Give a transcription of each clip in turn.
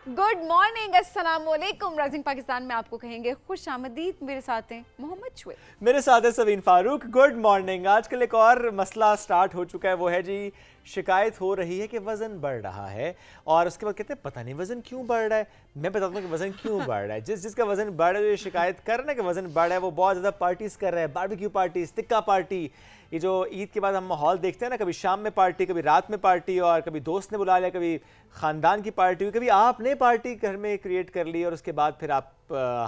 Good morning, अस्सलाम वालेकुम। Rising Pakistan में आपको कहेंगे खुश आमदीद। मेरे साथ हैं मोहम्मद शुएब, मेरे साथ है सवीन फारूक। Good morning. आजकल एक और मसला स्टार्ट हो चुका है, वो है जी शिकायत हो रही है कि वज़न बढ़ रहा है और उसके बाद कहते हैं पता नहीं वज़न क्यों बढ़ रहा है। मैं बताता हूँ कि वज़न क्यों बढ़ रहा है। जिसका वज़न बढ़ रहा है, जो शिकायत कर रहे हैं कि वज़न बढ़ रहा है, वो बहुत ज़्यादा पार्टीज़ कर रहे हैं, बारबेक्यू पार्टी, टिक्का पार्टी। ये जो ईद के बाद हम माहौल देखते हैं ना, कभी शाम में पार्टी, कभी रात में पार्टी, और कभी दोस्त ने बुला लिया, कभी ख़ानदान की पार्टी हुई, कभी आपने पार्टी घर में क्रिएट कर ली और उसके बाद फिर आप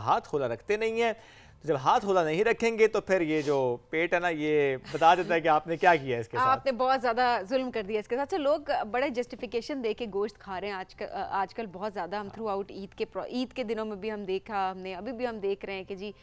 हाथ होला रखते नहीं हैं। तो जब हाथ होला नहीं रखेंगे तो फिर ये जो पेट है ना, ये बता देता है कि आपने क्या किया है इसके साथ। आपने बहुत ज़्यादा जुल्म कर दिया इसके साथ। अच्छा, लोग बड़े जस्टिफिकेशन दे के गोश्त खा रहे हैं आजकल बहुत ज़्यादा। हम थ्रू आउट ईद के दिनों में भी हम देखा, हमने अभी भी हम देख रहे हैं कि जी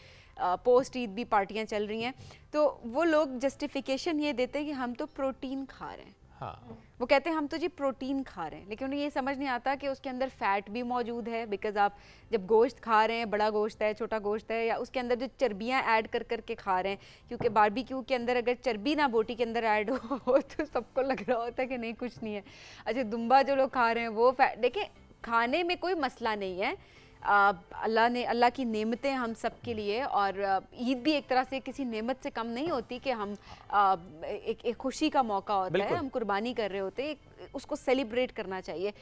पोस्ट ईद भी पार्टियां चल रही हैं, तो वो लोग जस्टिफिकेशन ये देते हैं कि हम तो प्रोटीन खा रहे हैं। हाँ, वो कहते हैं हम तो जी प्रोटीन खा रहे हैं, लेकिन उन्हें ये समझ नहीं आता कि उसके अंदर फैट भी मौजूद है। बिकॉज आप जब गोश्त खा रहे हैं, बड़ा गोश्त है, छोटा गोश्त है, या उसके अंदर जो चर्बियाँ ऐड कर करके खा रहे हैं, क्योंकि बारबेक्यू के अंदर अगर चर्बी ना बोटी के अंदर ऐड हो तो सबको लग रहा होता है कि नहीं कुछ नहीं है। अच्छा, दुम्बा जो लोग खा रहे हैं वो फैट, देखिए खाने में कोई मसला नहीं है। अल्लाह की नेमतें हम सब के लिए, और ईद भी एक तरह से किसी नेमत से कम नहीं होती कि हम एक खुशी का मौका होता है, हम कुर्बानी कर रहे होते हैं, उसको सेलिब्रेट करना चाहिए।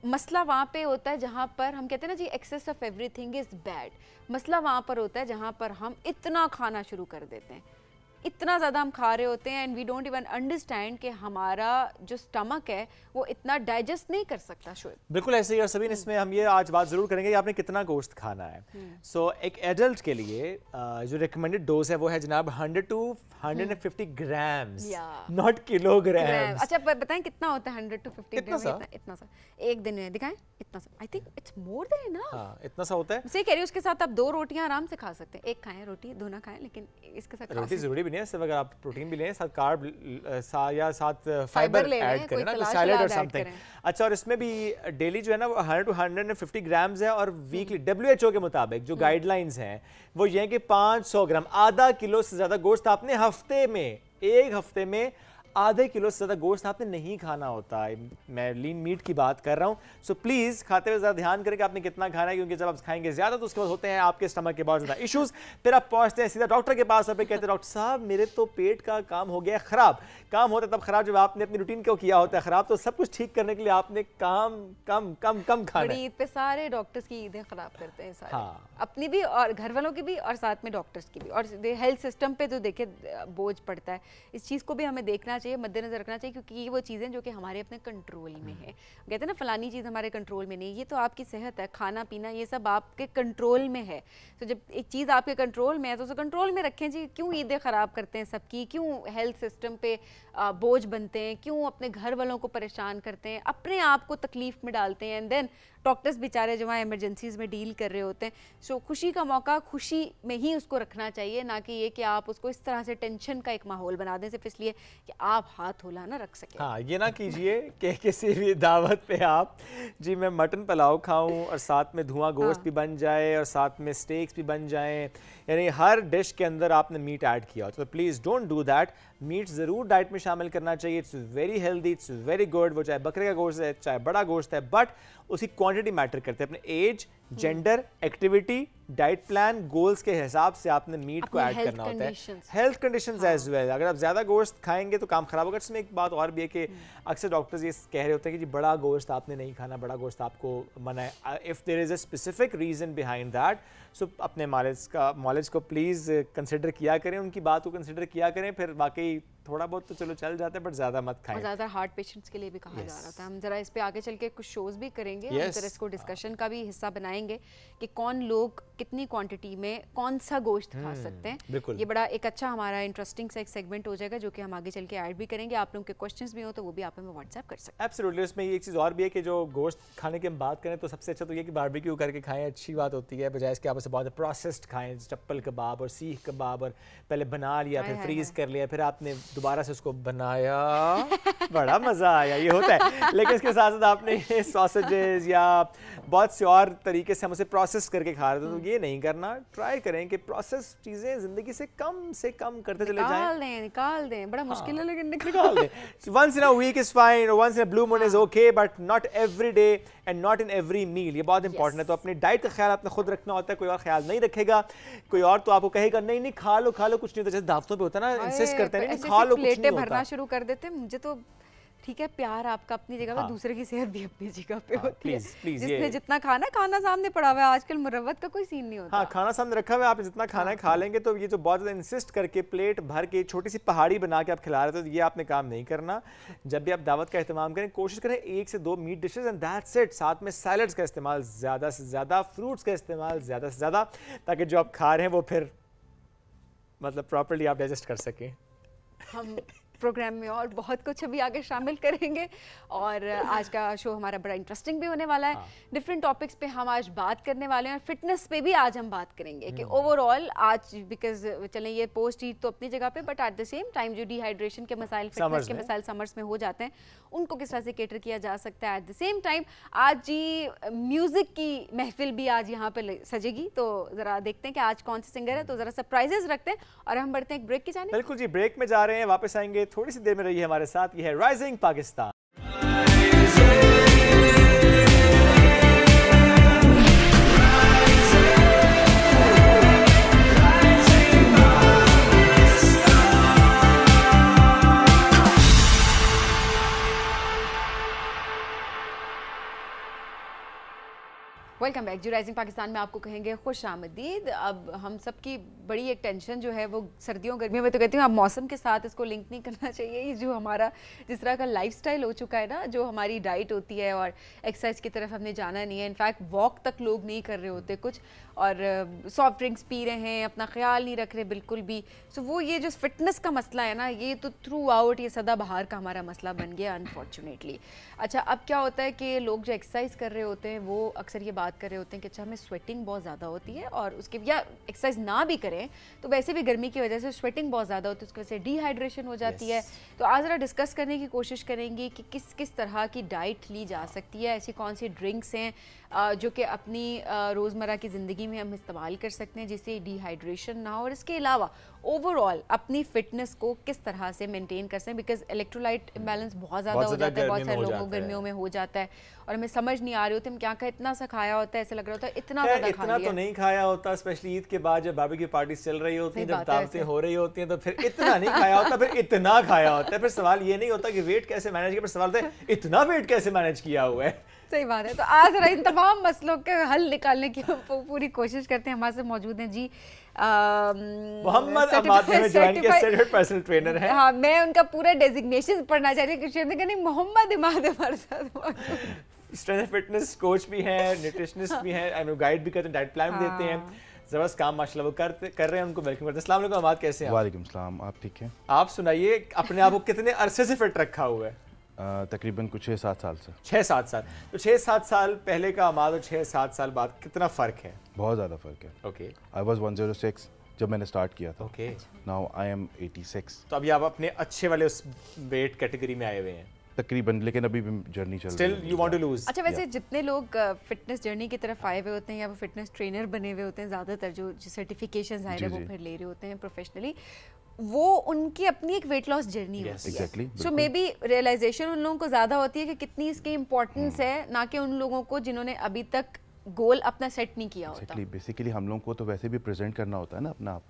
मसला वहाँ पे होता है जहाँ पर हम कहते हैं ना जी excess of everything is bad. मसला वहाँ पर होता है जहाँ पर हम इतना खाना शुरू कर देते हैं, इतना ज़्यादा हम खा रहे होते हैं, and we don't even understand कि हमारा जो स्टमक है वो इतना डाइजेस्ट नहीं कर सकता। शुएब, बिल्कुल ऐसे ही। और सभी इसमें हम ये आज बात ज़रूर करेंगे कि आपने कितना गोश्त खाना है। सो एक एडल्ट के लिए जो रिकमेंडेड डोज है वो है जनाब 100 to 150 ग्राम्स, नॉट किलोग्राम्स। अच्छा, बताएं कितना होता है 100 to 50 इतना सा? इतना सा एक दिन में दिखाएं, इतना सा। I think it's more than ना। हाँ, इतना सा होता है। सही कह रही हूँ। उसके साथ आप 2 रोटियां आराम से खा सकते हैं। एक खाएं रोटी, 2 ना खाएं, लेकिन इसके साथ रोटी जरूरी भी नहीं है, सिर्फ अगर आप प्रोटीन भी लें, साथ कार्ब या साथ फाइबर ऐड करें ना, तो सैलेड और समथिंग। अच्छा, और इसमें भी डेली जो है ना वो 100 to 150 ग्राम्स है, और वीकली WHO के मुताबिक जो गाइडलाइंस हैं वो ये है कि 500 ग्राम, आधा किलो से ज़्यादा गोश्त आपने एक हफ्ते में आधे किलो से ज़्यादा गोश्त आपने नहीं खाना होता है। मैं लीन मीट की बात कर रहा हूँ। सो प्लीज़ खाते हुए ज़रा ध्यान करें कि आपने कितना खाना है, क्योंकि जब आप खाएंगे ज़्यादा तो उसके बाद होते हैं आपके स्टमक के बहुत ज़्यादा इश्यूज़। फिर आप पहुँचते हैं सीधा डॉक्टर के पास और फिर कहते हैं डॉक्टर साहब मेरे तो पेट का काम हो गया ख़राब। काम होता है तब ख़राब जब आपने अपनी रूटीन को किया होता है ख़राब। तो सब कुछ ठीक करने के लिए आपने काम कम कम कम खाना है। ईद पे सारे डॉक्टर्स की ईदें ख़राब करते हैं सारे। हाँ, अपनी भी और घर वालों की भी, और साथ में डॉक्टर्स की भी, और हेल्थ सिस्टम पे तो देखे बोझ पड़ता है। इस चीज़ को भी हमें देखना चाहिए, मद्देनजर रखना चाहिए, क्योंकि ये वो चीज़ें जो कि हमारे अपने कंट्रोल में है। कहते हैं ना फलानी चीज़ हमारे कंट्रोल में नहीं, ये तो आपकी सेहत है, खाना पीना, ये सब आपके कंट्रोल में है। तो जब एक चीज़ आपके कंट्रोल में है तो उसे कंट्रोल में रखें जी। क्यों ईदें ख़राब करते हैं सबकी, क्यों हेल्थ सिस्टम पे बोझ बनते हैं, क्यों अपने घर वालों को परेशान करते हैं, अपने आप को तकलीफ़ में डालते हैं, एंड देन डॉक्टर्स बेचारे जो वहाँ इमरजेंसीज़ में डील कर रहे होते हैं। सो खुशी का मौका खुशी में ही उसको रखना चाहिए, ना कि ये कि आप उसको इस तरह से टेंशन का एक माहौल बना दें सिर्फ इसलिए कि आप हाथ होला ना रख सकें। हाँ, ये ना कीजिए कि किसी भी दावत पे आप जी मैं मटन पुलाव खाऊं और साथ में धुआं गोश्त भी बन जाए और साथ में स्टेक्स भी बन जाएं, यानी हर डिश के अंदर आपने मीट ऐड किया हो। तो please don't do that. Meat ज़रूर डाइट में शामिल करना चाहिए। It's very healthy, it's very good. वो चाहे बकरे का गोश्त है, चाहे बड़ा गोश्त है, बट उसकी क्वांटिटी मैटर करते हैं। अपने age, gender, activity, diet plan, goals के हिसाब से आपने मीट को ऐड करना होता है। Health conditions as well. अगर आप ज़्यादा गोश्त खाएंगे तो काम खराब होगा। इसमें एक बात और भी है कि अक्सर डॉक्टर्स ये कह रहे होते हैं कि जी बड़ा गोश्त आपने नहीं खाना, बड़ा गोश्त आपको मना है। If there is a specific reason behind that, so अपने नॉलेज को प्लीज़ कंसिडर किया करें, उनकी बात को कंसिडर किया करें। फिर वाकई थोड़ा बहुत तो चलो चल जाता है, बट ज़्यादा मत खाएं। ज़्यादा हार्ट पेशेंट्स के लिए भी कहा जा रहा था। हम जरा इस पे आगे चल के कुछ शोज़ भी करेंगे, हम जरा इसको डिस्कशन का भी हिस्सा बनाएंगे कि कौन लोग कितनी क्वांटिटी में कौन सा गोश्त खा सकते हैं। ये बड़ा एक अच्छा हमारा इंटरेस्टिंग सा एक सेगमेंट हो जाएगा, जो कि हम आगे चल के ऐड भी करेंगे। आप लोगों के क्वेश्चंस भी हो तो वो भी आप हमें व्हाट्सएप कर सकते हैं। एब्सोल्युटली। इसमें एक चीज़ और भी है कि जो गोश्त खाने की हम बात करें तो सबसे अच्छा तो ये कि बारबेक्यू करके खाएं, अच्छी बात होती है, बजाय इसके आप उसे बहुत प्रोसेस्ड खाएं। चप्पल कबाब और सीख कबाब, और पहले बना लिया, फिर फ्रीज कर लिया, फिर आपने दोबारा से उसको बनाया, बड़ा मजा आया, ये होता है। लेकिन इसके साथ साथ आपने ये सॉसेजेस या बहुत से और तरीके से हम उसे प्रोसेस करके खा रहे थे, तो ये नहीं करना। ट्राई करें कि प्रोसेस चीजें जिंदगी से कम करते चले जाएं। निकाल दें, बड़ा मुश्किल है लेकिन निकाल दें। Once in a week is fine, once in a blue moon is okay, but not every day. And not in every meal. ये बहुत इंपॉर्टेंट है। तो अपनी डाइट का ख्याल आपने खुद रखना होता है, कोई और ख्याल नहीं रखेगा। कोई और तो आपको कहेगा नहीं नहीं खा लो कुछ नहीं होता। जैसे दावतों पे होता है ना, इंसिस्ट करते हैं नहीं खा लो कुछ नहीं होता, भरना शुरू कर देते हैं। मुझे तो ठीक है, प्यार आपका अपनी जगह पे, दूसरे की सेहत भी अपनी जगह पे होती है। जिसने जितना खाना सामने पड़ा हुआ है, आजकल मुरव्वत का कोई सीन नहीं होता। हाँ, खाना सामने रखा हुआ है, आप जितना खाना है खा लेंगे। तो ये जो बहुत ज़्यादा इंसिस्ट करके प्लेट भर के छोटी सी पहाड़ी बना के आप खिला रहे थे, तो ये आपने काम नहीं करना। जब भी आप दावत का एहतमाम करें, कोशिश करें 1 से 2 meat dishes and that's it. साथ में सैलड्स का इस्तेमाल ज़्यादा से ज़्यादा, फ्रूट्स का इस्तेमाल ज़्यादा से ज़्यादा, ताकि जो आप खा रहे हैं वो फिर मतलब प्रॉपर्ली आप डाइजेस्ट कर सकें। हम प्रोग्राम में और बहुत कुछ अभी आगे शामिल करेंगे और आज का शो हमारा बड़ा इंटरेस्टिंग भी होने वाला है। डिफरेंट टॉपिक्स पे हम आज बात करने वाले हैं और फिटनेस पे भी आज हम बात करेंगे कि ओवरऑल आज, बिकॉज चलें ये पोस्ट ईट तो अपनी जगह पे, but at the same time जो डिहाइड्रेशन के मसाइल, फिटनेस के मसाइल समर्स में हो जाते हैं, उनको किस तरह से केटर किया जा सकता है। एट द सेम टाइम आज जी म्यूजिक की महफिल भी आज यहाँ पे सजेगी, तो जरा देखते हैं कि आज कौन से सिंगर है। तो जरा सरप्राइजेस रखते हैं और हम बढ़ते हैं एक ब्रेक की जाने। बिल्कुल जी, ब्रेक में जा रहे हैं, वापस आएंगे, थोड़ी सी देर में रहिए हमारे साथ। ये है राइजिंग पाकिस्तान। Welcome back. जो राइजिंग पाकिस्तान में आपको कहेंगे खुश आमदीद। अब हम सब की बड़ी एक टेंशन जो है वो सर्दियों गर्मियों में, तो कहती हूँ अब मौसम के साथ इसको लिंक नहीं करना चाहिए। ये जो हमारा जिस तरह का लाइफस्टाइल हो चुका है ना, जो हमारी डाइट होती है और एक्सरसाइज की तरफ हमने जाना नहीं है, इनफैक्ट वॉक तक लोग नहीं कर रहे होते कुछ, और सॉफ्ट ड्रिंक्स पी रहे हैं, अपना ख्याल नहीं रख रहे बिल्कुल भी। सो वो ये जो फिटनेस का मसला है ना, ये तो थ्रू आउट ये सदाबहार का हमारा मसला बन गया अनफॉर्चुनेटली। अच्छा, अब क्या होता है कि लोग जो एक्सरसाइज कर रहे होते हैं वो अक्सर ये बात कर रहे होते हैं कि अच्छा हमें स्वेटिंग बहुत ज़्यादा होती है, और उसके या एक्सरसाइज ना भी करें तो वैसे भी गर्मी की वजह से स्वेटिंग बहुत ज़्यादा होती है, उसकी वजह से डिहाइड्रेशन हो जाती है। तो आज ज़रा डिस्कस करने की कोशिश करेंगे कि किस किस तरह की डाइट ली जा सकती है, ऐसी कौन सी ड्रिंक्स हैं जो कि अपनी रोज़मर्रा की ज़िंदगी में हम इस्तेमाल कर सकते हैं जिससे डिहाइड्रेशन ना हो, और इसके अलावा ओवरऑल अपनी फिटनेस को किस तरह से मेंटेन कर सकते हैं, बिकॉज इलेक्ट्रोलाइट इम्बैलेंस बहुत ज़्यादा हो जाता है, बहुत सारे लोगों को गर्मियों में हो जाता है और हमें समझ नहीं आ रही होती हम क्या खाए। इतना सा खाया होता है, ऐसा लग रहा होता है इतना ज़्यादा खा लिया। तो नहीं खाया होता, स्पेशली ईद के बाद जब बारबेक्यू पार्टी चल रही होती हैं, जब दावतें हो रही होती हैं, तो फिर इतना नहीं खाया होता, फिर इतना खाया होता है। फिर सवाल ये नहीं होता कि वेट कैसे मैनेज किया, फिर सवाल होता है इतना वेट कैसे मैनेज किया हुआ है। सही बात है। तो आज इन तमाम मसलों के हल निकालने की पूरी कोशिश करते हैं। हमारे साथ मौजूद हैं जी मोहम्मद अमाद सर्टिफाइड पर्सनल ट्रेनर है। हाँ, मैं उनका पूरा डेजिग्नेशन पढ़ना चाह रही हूँ, मोहम्मद इमाद हमारे साथ स्ट्रेंथ फिटनेस कोच भी हैं, न्यूट्रिशनिस्ट भी हैं, गाइड भी करते हैं, डाइट प्लान भी देते हैं, जबरदस्त काम माशाल्लाह वो कर रहे हैं, उनको वेलकम करते हैं। अस्सलाम वालेकुम अमाद, कैसे हैं? वालेकुम सलाम, आप ठीक हैं? आप सुनाइए, अपने आप को कितने अरसे से फिट रखा हुआ है? तकरीबन कुछ 6-7 साल से। 6-7 साल। तो 6-7 साल पहले का अमाद और 6-7 साल बाद कितना फ़र्क है? बहुत ज़्यादा फ़र्क है। ओके। आई वाज 106 जब मैंने स्टार्ट किया था। ओके। Now I am 86। तो अभी आप अपने अच्छे वाले उस वेट कैटेगरी में आए हुए हैं तकरीबन, लेकिन अभी भी जर्नी चल रही है। Still you want to lose. अच्छा, वैसे जितने लोग फिटनेस जर्नी की तरफ आए हुए होते हैं या वो फिटनेस ट्रेनर बने हुए होते हैं, ज़्यादातर जो सर्टिफिकेशंस आए हैं वो फिर ले रहे होते हैं प्रोफेशनली, वो उनकी अपनी एक वेट लॉस जर्नी होती है। सो मे बी रियलाइजेशन उन लोगों को ज़्यादा होती है कि कितनी इसकी इम्पोर्टेंस है, ना कि उन लोगों को जिन्होंने अभी तक गोल अपना सेट नहीं किया होता। बेसिकली हम लोगों को तो वैसे भी प्रेजेंट करना होता है ना अपना आप,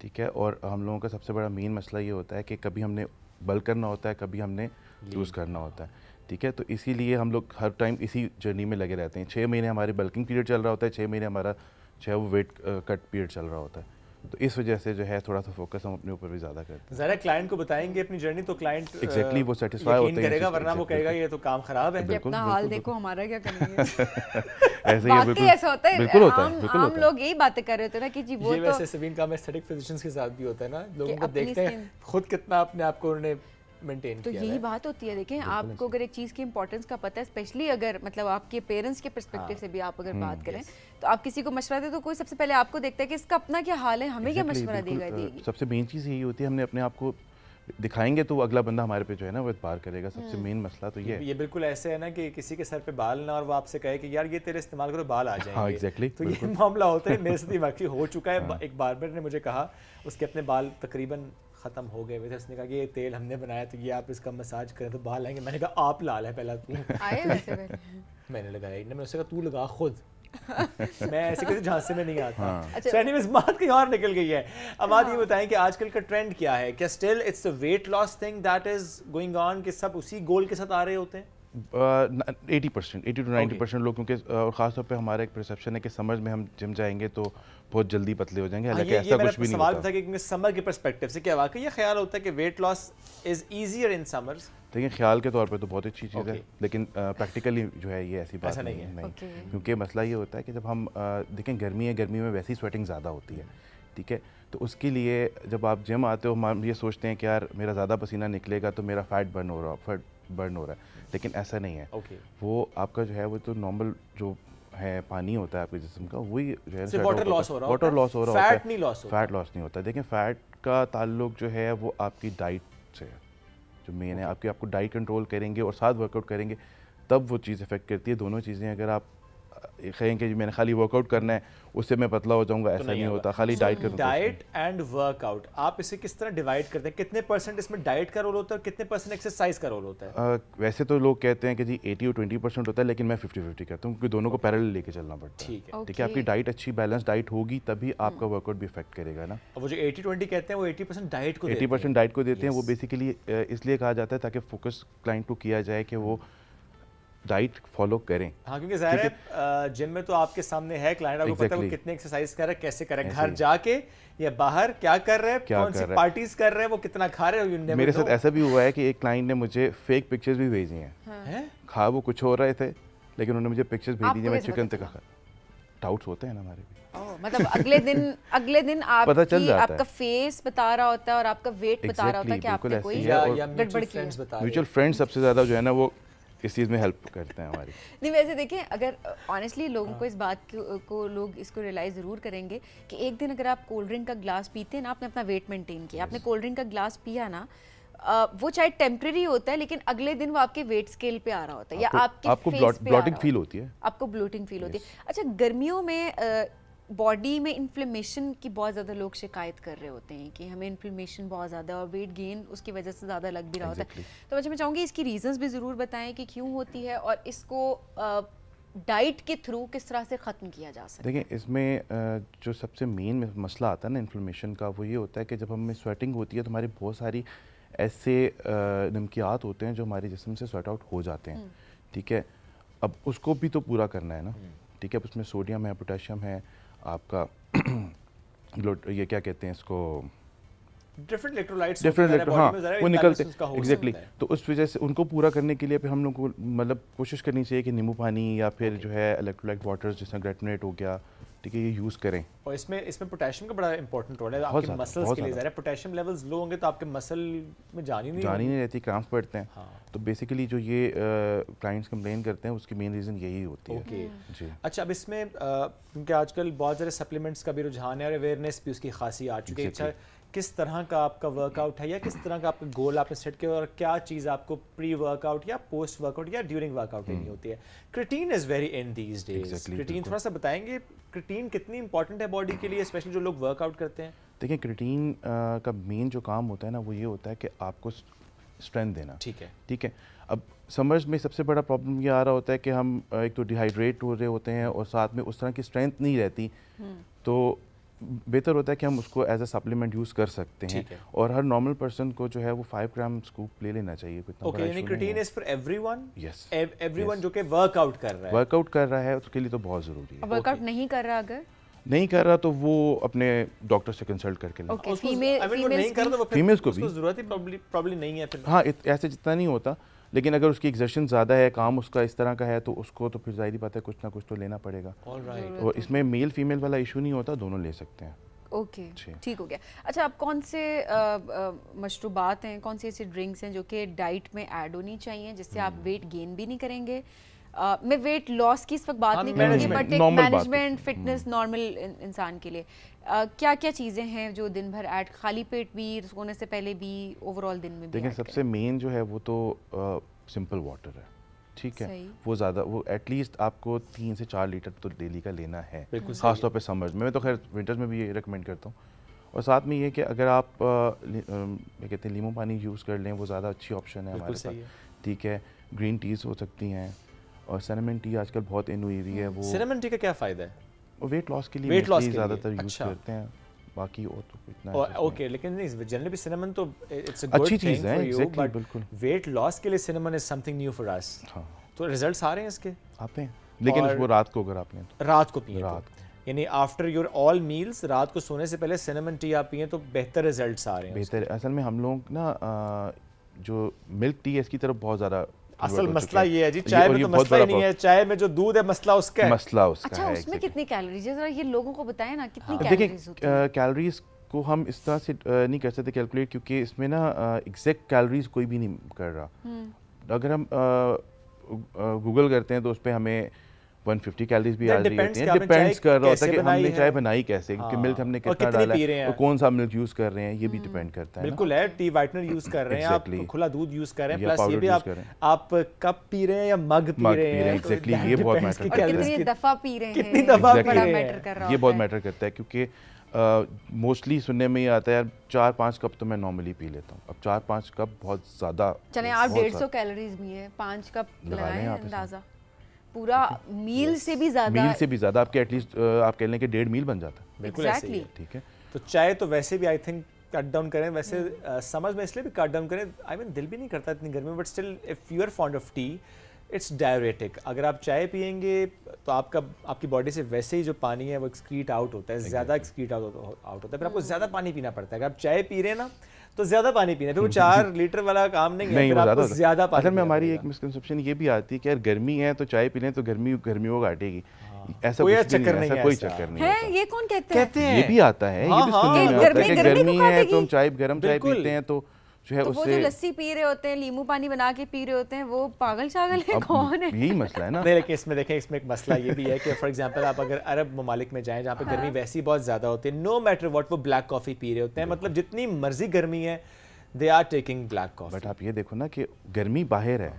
ठीक है, और हम लोगों का सबसे बड़ा मेन मसला ये होता है कि कभी हमने बल्क करना होता है, कभी हमने लूज़ करना होता है, ठीक है। तो इसीलिए हम लोग हर टाइम इसी जर्नी में लगे रहते हैं। 6 महीने हमारे बल्किंग पीरियड चल रहा होता है, 6 महीने हमारा वो वेट कट पीरियड चल रहा होता है। तो इस वजह से जो है थोड़ा सा फोकस हम अपने ऊपर भी ज़्यादा करते हैं। ज़रा क्लाइंट को बताएंगे अपनी जर्नी, तो क्लाइंट एग्जैक्टली वो सेटिस्फाई होते हैं, करेगा, वरना वो कहेगा ये तो काम खराब है। अपना हाल देखो, हमारा क्या करेंगे। ऐसे ही बिल्कुल ऐसा होता है, बिल्कुल होता है, बिल्कुल हम लोग यही बातें कर रहे होते हैं ना कि जी वो तो वैसे सबीन का एस्थेटिक फिजिशियंस के साथ भी होता है ना, लोगों को देखते हैं खुद कितना अपने आप को उन्होंने मेंटेन तो किया यही बात होती है। देखें, आपको अगर एक चीज़ की इंपॉर्टेंस का पता है, स्पेशली अगर मतलब आपके पेरेंट्स के पर्सपेक्टिव से भी आप अगर बात करें, तो आप किसी को मशवरा दें तो कोई सबसे पहले आपको देखता है कि इसका अपना क्या हाल है, हमें क्या मशवरा देगा। सबसे मेन चीज़ यही होती है, हमने अपने आप को दिखाएंगे तो अगला बंदा हमारे पे जो है ना वो एतबार करेगा। सबसे मेन मसला तो ये बिल्कुल ऐसे है ना कि किसी के सर पे बाल ना और वो आपसे कहे कि यार ये तेरे इस्तेमाल करो बाल आ जाएंगे। हाँ, एग्जैक्टली। तो ये मामला होता है, मेरे साथ वाकई हो चुका है। एक बार्बर ने मुझे कहा उसके अपने बाल तकरीबन ख़त्म हो गए थे, उसने कहा कि ये तेल हमने बनाया तो ये आप इसका मसाज करें तो बाल आएंगे। मैंने कहा आप लाल है पहला तू आए वैसे मैंने लगाया ही नहीं, मैंने उससे कहा तू लगा खुद मैं ऐसे किसी झांसे में नहीं आता। हाँ। So anyways, बात कहीं और निकल गई है। अब आप ये बताएं कि आजकल का ट्रेंड क्या है? क्या still it's the weight loss thing that is going on, कि सब उसी गोल के साथ आ रहे होते हैं? 80% 80 to 90% लोग, क्योंकि खासतौर पे हमारा एक परसेप्शन है कि समर में हम जिम जाएंगे तो बहुत जल्दी पतले हो जाएंगे, हालांकि ऐसा कुछ भी नहीं सवाल होता। था कि समर के पर्सपेक्टिव से क्या वाकई ये ख्याल होता है कि weight loss is easier in summers? देखिए ख्याल के तौर पे तो बहुत अच्छी चीज़ है, Okay. लेकिन प्रैक्टिकली जो है ये ऐसी बात ऐसा नहीं नहीं है। है। Okay. क्योंकि मसला ये होता है कि जब हम देखें गर्मी है, गर्मी में वैसी स्वेटिंग ज़्यादा होती है, ठीक है, तो उसके लिए जब आप जिम आते हो हम ये सोचते हैं कि यार मेरा ज़्यादा पसीना निकलेगा तो मेरा फैट बर्न हो रहा है, लेकिन ऐसा नहीं है। Okay. वो आपका जो है वो तो नॉर्मल जो है पानी होता है आपके जिस्म का, वही जो है सिर्फ वाटर लॉस हो रहा वाटर लॉस हो रहा होता है, फैट नहीं लॉस होता। फैट लॉस नहीं होता। देखिए फैट का ताल्लुक जो है वो आपकी डाइट से है, जो मेन है आपको डाइट कंट्रोल करेंगे और साथ वर्कआउट करेंगे तब वो चीज़ इफेक्ट करती है। दोनों चीज़ें अगर आप कहें कि मैंने खाली वर्कआउट करना है उससे मैं पतला हो जाऊंगा, ऐसा नहीं होता। खाली डाइट करना, डाइट एंड वर्कआउट आप इसे किस तरह डिवाइड करते हैं? कितने परसेंट इसमें डाइट का रोल होता है और कितने परसेंट एक्सरसाइज का रोल होता है? वैसे तो लोग कहते हैं कि जी 80 और 20% होता है, लेकिन मैं 50-50 करता हूँ, क्योंकि दोनों को पैरेलल लेके चलना पड़ता है। ठीक है। ठीक है, आपकी डाइट अच्छी बैलेंस डाइट होगी तभी आपका वर्कआउट भी इफेक्ट करेगा ना। वो जो 80-20 कहते हैं वो 80% डाइट को 80% डाइट को देते हैं। वो बेसिकली इसलिए कहा जाता है ताकि फोकस क्लाइंट को किया जाए कि वो डाइट फॉलो करें। हाँ, क्योंकि ज़ाहिर है जिम में तो आपके सामने है क्लाइंट, आपको पता है वो कितने एक्सरसाइज कर रहे हैं, कैसे कर रहे हैं, घर जाके या बाहर क्या कर रहे हैं, कौन सी पार्टीज कर रहे हैं, वो कितना खा रहे हैं। मेरे साथ ऐसा भी हुआ है कि एक क्लाइंट ने मुझे फेक पिक्चर्स भी भेजी हैं। खा वो कुछ हो रहे थे लेकिन उन्होंने मुझे पिक्चर्स भेज दी, मैं चिकन तक खा। डाउट्स होते हैं ना हमारे भी। मतलब अगले दिन आपका फेस बता रहा होता है और आपका वेट बता रहा होता है कि आपने कोई गड़बड़ की है। म्यूचुअल फ्रेंड सबसे ज़्यादा जो है ना वो इस चीज़ में हेल्प करते हैं हमारी। नहीं वैसे देखें, अगर ऑनेस्टली लोगों को इस बात को लोग इसको रियलाइज़ ज़रूर करेंगे कि एक दिन अगर आप कोल्ड ड्रिंक का ग्लास पीते हैं ना, आपने अपना वेट मेंटेन किया, आपने कोल्ड ड्रिंक का ग्लास पिया ना, वो चाहे टेम्परेरी होता है लेकिन अगले दिन वो आपके वेट स्केल पे आ रहा होता है या आपको ब्लोटिंग फील होती है, आपको ब्लोटिंग फील होती है। अच्छा, गर्मियों में बॉडी में इन्फ्लेमेशन की बहुत ज़्यादा लोग शिकायत कर रहे होते हैं कि हमें इन्फ्लेमेशन बहुत ज़्यादा और वेट गेन उसकी वजह से ज़्यादा लग भी रहा होता है। तो मैं चाहूँगी इसकी रीजंस भी ज़रूर बताएं कि क्यों होती है और इसको डाइट के थ्रू किस तरह से ख़त्म किया जा सकता है। देखिए इसमें जो सबसे मेन मसला आता है ना इन्फ्लेमेशन का, वो ये होता है कि जब हमें स्वेटिंग होती है तो हमारी बहुत सारी ऐसे नमकियात होते हैं जो हमारे जिस्म से स्वेट आउट हो जाते हैं। ठीक है, अब उसको भी तो पूरा करना है ना। ठीक है, अब उसमें सोडियम है, पोटेशियम है, आपका ये क्या कहते हैं इसको, डिफरेंट इलेक्ट्रोलाइट्स, हाँ वो निकलते हैं एग्जैक्टली। तो उस वजह से उनको पूरा करने के लिए फिर हम लोग को मतलब कोशिश करनी चाहिए कि नींबू पानी या फिर जो है इलेक्ट्रोलाइट वाटर जैसे ग्रेटनेट हो गया, ठीक है, ये यूज़ करें। और इसमें पोटेशियम का बड़ा इंपॉर्टेंट रोल है आपके मसल्स के लिए। ज़रा पोटेशियम लेवल्स लो होंगे तो आपके मसल में जान ही नहीं रहती, क्रैम्प्स पड़ते हैं। हाँ। तो बेसिकली जो ये क्लाइंट्स कंप्लेन करते हैं उसकी मेन रीज़न यही होती है। जी। अच्छा, अब इसमें क्योंकि आजकल बहुत सारे सप्लीमेंट्स का भी रुझान है और अवेयरनेस भी उसकी खासी आ चुकी है। अच्छा, किस तरह का आपका वर्कआउट है या किस तरह का आपका गोल आपने सेट किया और क्या चीज़ आपको प्री वर्कआउट या पोस्ट वर्कआउट या ड्यूरिंग वर्कआउट लेनी होती है? Creatine is very in these days. Creatine थोड़ा सा बताएंगे, क्रिटीन कितनी इंपॉर्टेंट है बॉडी के लिए, स्पेशली जो लोग वर्कआउट करते हैं? देखिए क्रिटीन का मेन जो काम होता है ना वो ये होता है कि आपको स्ट्रेंथ देना। ठीक है, ठीक है। अब समर्स में सबसे बड़ा प्रॉब्लम ये आ रहा होता है कि हम एक तो डिहाइड्रेट हो रहे होते हैं और साथ में उस तरह की स्ट्रेंथ नहीं रहती, तो बेहतर होता है कि हम उसको एज अ सप्लीमेंट यूज़ कर सकते हैं। और हर नॉर्मल पर्सन को जो है वो 5 ग्राम स्कूप ले लेना चाहिए। ओके, यानी creatine is for everyone? Yes, everyone जो कि वर्कआउट कर रहा है। वर्कआउट कर रहा है उसके लिए तो बहुत ज़रूरी है। वर्कआउट नहीं कर रहा, अगर नहीं कर रहा तो वो अपने डॉक्टर से कंसल्ट करके ले। ओके, फीमेल्स को भी जरूरत ही प्रॉब्ली नहीं है फिर। हाँ, ऐसे जितना नहीं होता, लेकिन अगर उसकी एग्जर्शन ज़्यादा है, काम उसका इस तरह का है, तो उसको तो फिर ज़ाहिर बात है कुछ ना कुछ तो लेना पड़ेगा। और इसमें मेल फीमेल वाला इशू नहीं होता, दोनों ले सकते हैं। ओके, ठीक हो गया। अच्छा, अब कौन से मशरूबात हैं, कौन सी ऐसी ड्रिंक्स हैं जो कि डाइट में ऐड होनी चाहिए जिससे आप वेट गेन भी नहीं करेंगे? मैं वेट लॉस की इस वक्त बात नहीं करूँगी, बट एक मैनेजमेंट फिटनेस नॉर्मल इंसान के लिए क्या क्या चीज़ें हैं जो दिन भर ऐड, खाली पेट भी, सोने से पहले भी, ओवरऑल दिन में भी? देखिए सबसे मेन जो है वो तो सिंपल वाटर है। ठीक है, वो ज़्यादा, वो एटलीस्ट आपको 3 से 4 लीटर तो डेली का लेना है, खासतौर पे समर्स में। मैं तो खैर विंटर्स में भी ये रिकमेंड करता हूँ। और साथ में ये कि अगर आप क्या कहते हैं नींबू पानी यूज़ कर लें, वो ज़्यादा अच्छी ऑप्शन है हमारे पास, ठीक है। ग्रीन टीज़ हो सकती हैं, और सिनेमन टी आजकल बहुत इन हुई है। वो सिनेमन टी का क्या फ़ायदा है? वेट लॉस के लिए ज़्यादातर यूज़ करते हैं, बाकी और तो इतना ओके। लेकिन नहीं, जनरली भी सिनेमन तो इट्स अ गुड अच्छी चीज़ है, एग्जैक्टली, बिल्कुल। वेट लॉस के लिए cinnamon is something new for us. हाँ, तो रिजल्ट्स आ रहे हैं इसके? आते हैं, लेकिन वो रात को अगर आपने रात को पिए, रात यानी आफ्टर योर ऑल मील्स, रात को सोने से पहले सिनेमन टी आप पिए तो बेहतर रिजल्ट्स आ रहे हैं। बेहतर। असल में हम लोग ना जो मिल्क टी है इसकी तरफ बहुत ज़्यादा, असल मसला ये है जी, चाय में तो मसला ही नहीं है, चाय में जो दूध है मसला उसका है। मसला उसका अच्छा, है। उसमें कितनी कैलोरीज है, जरा ये लोगों को बताएं ना, कितनी कैलोरीज होती है? कैलोरीज को हम इस तरह से नहीं कर सकते कैलकुलेट, क्योंकि इसमें ना एग्जैक्ट कैलोरीज कोई भी नहीं कर रहा। अगर हम गूगल करते हैं तो उस पर हमें 150 कैलोरीज भी आ रही होती हैं। डिपेंड्स कर रहा होता है कि हमने चाय बनाई कैसे, क्योंकि मिल्क हमने कितना डाला है और कौन सा मिल्क यूज कर रहे हैं, ये भी डिपेंड करता है। बिल्कुल है, टी वाइटनर यूज कर रहे हैं आप, खुला दूध यूज कर रहे हैं, प्लस ये भी आप कप पी रहे हैं या मग पी रहे हैं, एग्जैक्टली, ये बहुत मैटर करता है। कितनी दफा पी रहे हैं, कितनी दफा पी रहे हैं, ये बहुत मैटर करता है। क्योंकि मोस्टली सुनने में ये आता है 4-5 कप तो मैं नॉर्मली पी लेता हूँ। अब 4-5 कप बहुत ज़्यादा। चलें, आप 150 कैलोरीज भी है, 5 कप लगाएं अंदाज़ा, पूरा मील से भी ज़्यादा आपके एटलीस्ट आप कह लें कि 1.5 मील बन जाता है। बिल्कुल ऐसे ही, ठीक है। तो चाय तो वैसे भी आई थिंक कट डाउन करें, वैसे समझ में इसलिए भी कट डाउन करें, आई मीन दिल भी नहीं करता इतनी गर्मी में, but still if you are fond of tea, it's diuretic. अगर आप चाय पियेंगे तो आपकी बॉडी से वैसे ही जो पानी है वो एक्सक्रीट आउट होता है, ज़्यादा एक्सक्रीट आउट होता है, फिर आपको ज़्यादा पानी पीना पड़ता है। अगर आप चाय पी रहे हैं ना तो ज़्यादा पानी पीना, फिर वो 4 लीटर वाला काम नहीं है, फिर आपको ज़्यादा पानी। असल में हमारी एक मिसकंसेप्शन ये भी आती है कि यार गर्मी है तो चाय पी लें तो गर्मी को काटेगी। ऐसा कोई चक्कर नहीं है, कोई चक्कर नहीं है। ये कौन कहते हैं? ये भी आता है, ये भी सुनने में आता है कि गर्मी है तो हम गर्म चाय पीते हैं तो जो है तो वो जो लस्सी पी रहे होते हैं, नींबू पानी बना के पी रहे होते हैं, वो पागल शागल है, कौन है? यही मसला है ना। नहीं, लेकिन इसमें देखें, इसमें एक मसला ये भी है कि फॉर एग्जांपल आप अगर अरब ममालिक में जाएं जहाँ पे गर्मी वैसे ही बहुत ज़्यादा होती है, नो मैटर व्हाट वो ब्लैक कॉफ़ी पी रहे होते हैं, मतलब जितनी मर्जी गर्मी है they are taking black coffee. But आप ये देखो ना कि गर्मी बाहर है,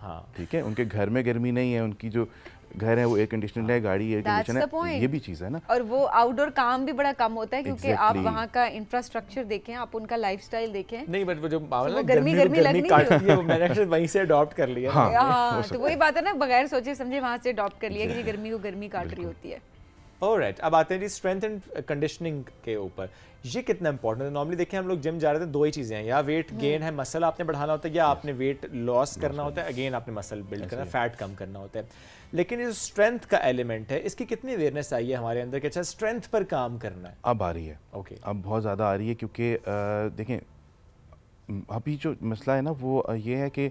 हाँ ठीक है, उनके घर में गर्मी नहीं है, उनकी जो घर है वो एयर कंडीशनर है, गाड़ी एयर कंडीशनर है, ये भी चीज़ है ना। और वो आउटडोर काम भी बड़ा कम होता है क्योंकि आप वहाँ का इंफ्रास्ट्रक्चर देखें, आप उनका लाइफस्टाइल देखें। नहीं, बट वो जो गर्मी काटती है वो मैंने वहीं से अडॉप्ट कर लिया। हाँ, तो वही बात है ना, बगैर सोचे समझे वहाँ से अडॉप्ट कर लिया कि गर्मी को गर्मी काट रही होती है। ऑलराइट, अब आते हैं जी स्ट्रेंथ एंड कंडीशनिंग के ऊपर। ये कितना इंपॉर्टेंट है? नॉर्मली देखें हम लोग जिम जा रहे थे, दो ही चीज़ें हैं, या वेट गेन है, मसल आपने बढ़ाना होता है, या आपने वेट लॉस करना होता है, अगेन आपने मसल बिल्ड करना, फैट कम करना होता है। लेकिन ये स्ट्रेंथ का एलिमेंट है, इसकी कितनी अवेयरनेस आई है हमारे अंदर कि अच्छा स्ट्रेंथ पर काम करना है? अब आ रही है, ओके, अब बहुत ज़्यादा आ रही है, क्योंकि देखें अभी जो मसला है ना वो ये है कि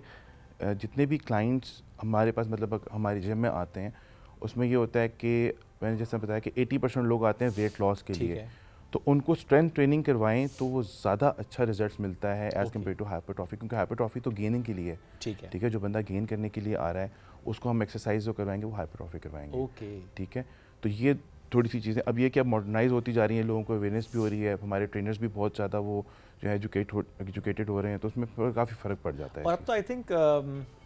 जितने भी क्लाइंट्स हमारे पास मतलब हमारी जिम में आते हैं, उसमें ये होता है कि मैंने जैसे बताया कि 80% लोग आते हैं वेट लॉस के लिए, तो उनको स्ट्रेंथ ट्रेनिंग करवाएं तो वो ज़्यादा अच्छा रिजल्ट्स मिलता है एज़ कम्पेयर टू हाइपरट्रॉफी, क्योंकि हाइपरट्रॉफी तो गेनिंग के लिए है, ठीक है, जो बंदा गेन करने के लिए आ रहा है उसको हम एक्सरसाइज जो करवाएंगे वो हाइपरट्रॉफी करवाएंगे, ठीक है। तो ये थोड़ी सी चीज़ें अब ये कि अब मॉडर्नाइज होती जा रही हैं, लोगों को अवेयरनेस भी हो रही है, हमारे ट्रेनर्स भी बहुत ज़्यादा वो जो है एजुकेटेड हो रहे हैं, तो उसमें काफ़ी फ़र्क पड़ जाता है। और अब तो आई थिंक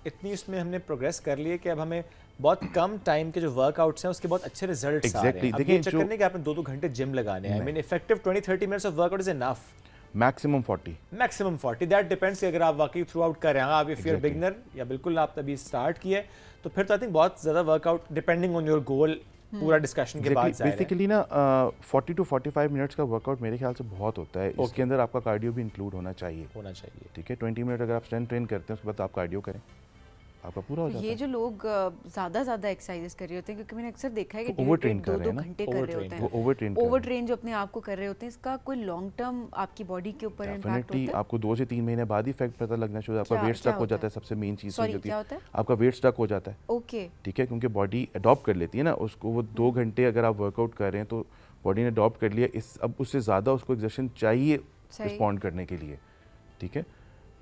इतनी इसमें हमने प्रोग्रेस कर ली है कि अब हमें बहुत कम टाइम के जो वर्कआउट्स हैं उसके बहुत अच्छे रिजल्ट्स आ रहे हैं। अब ये चक्कर नहीं कि आपने 2-2 घंटे जिम लगाने हैं, I mean effective 20-30 minutes of workout is enough, maximum 40 that depends कि अगर आप वाकई थ्रू आउट कर रहे हैं, आप इफ यू आर बिगिनर या बिल्कुल आप तभी स्टार्ट किए तो फिर तो आई थिंक बहुत ज़्यादा workout depending on your goal पूरा डिस्कशन के बाद बेसिकली ना 40 to 45 मिनट्स का वर्कआउट मेरे ख्याल से बहुत होता है। इसके अंदर आपका कार्डियो भी इंक्लूड होना चाहिए, ठीक है। 20 मिनट अगर आप स्ट्रेंथ ट्रेन करते हैं उसके बाद आप कार्डियो करें, आपका पूरा हो जाता है। ये जो लोग ज़्यादा एक्सरसाइजेस कर रहे होते हैं, क्योंकि मैंने अक्सर देखा है कि ओवर ट्रेन कर रहे हैं 2 घंटे कर रहे होते हैं, ओवर ट्रेन जो अपने आप को कर रहे होते हैं, इसका कोई लॉन्ग टर्म आपकी बॉडी के ऊपर इम्पैक्ट होता है? आपको 2 से 3 महीने बाद ही इफेक्ट पता लगना शुरू, आपका वेट स्टक हो जाता है, सबसे मेन चीज़ होती है आपका वेट स्टक हो जाता है, ओके, ठीक है, क्योंकि बॉडी अडॉप्ट कर लेती है ना उसको। वो 2 घंटे अगर आप वर्कआउट कर रहे हैं तो बॉडी ने अडॉप्ट कर लिया, अब उससे ज़्यादा उसको एक्सर्शन चाहिए रिस्पॉन्ड करने के लिए, ठीक है।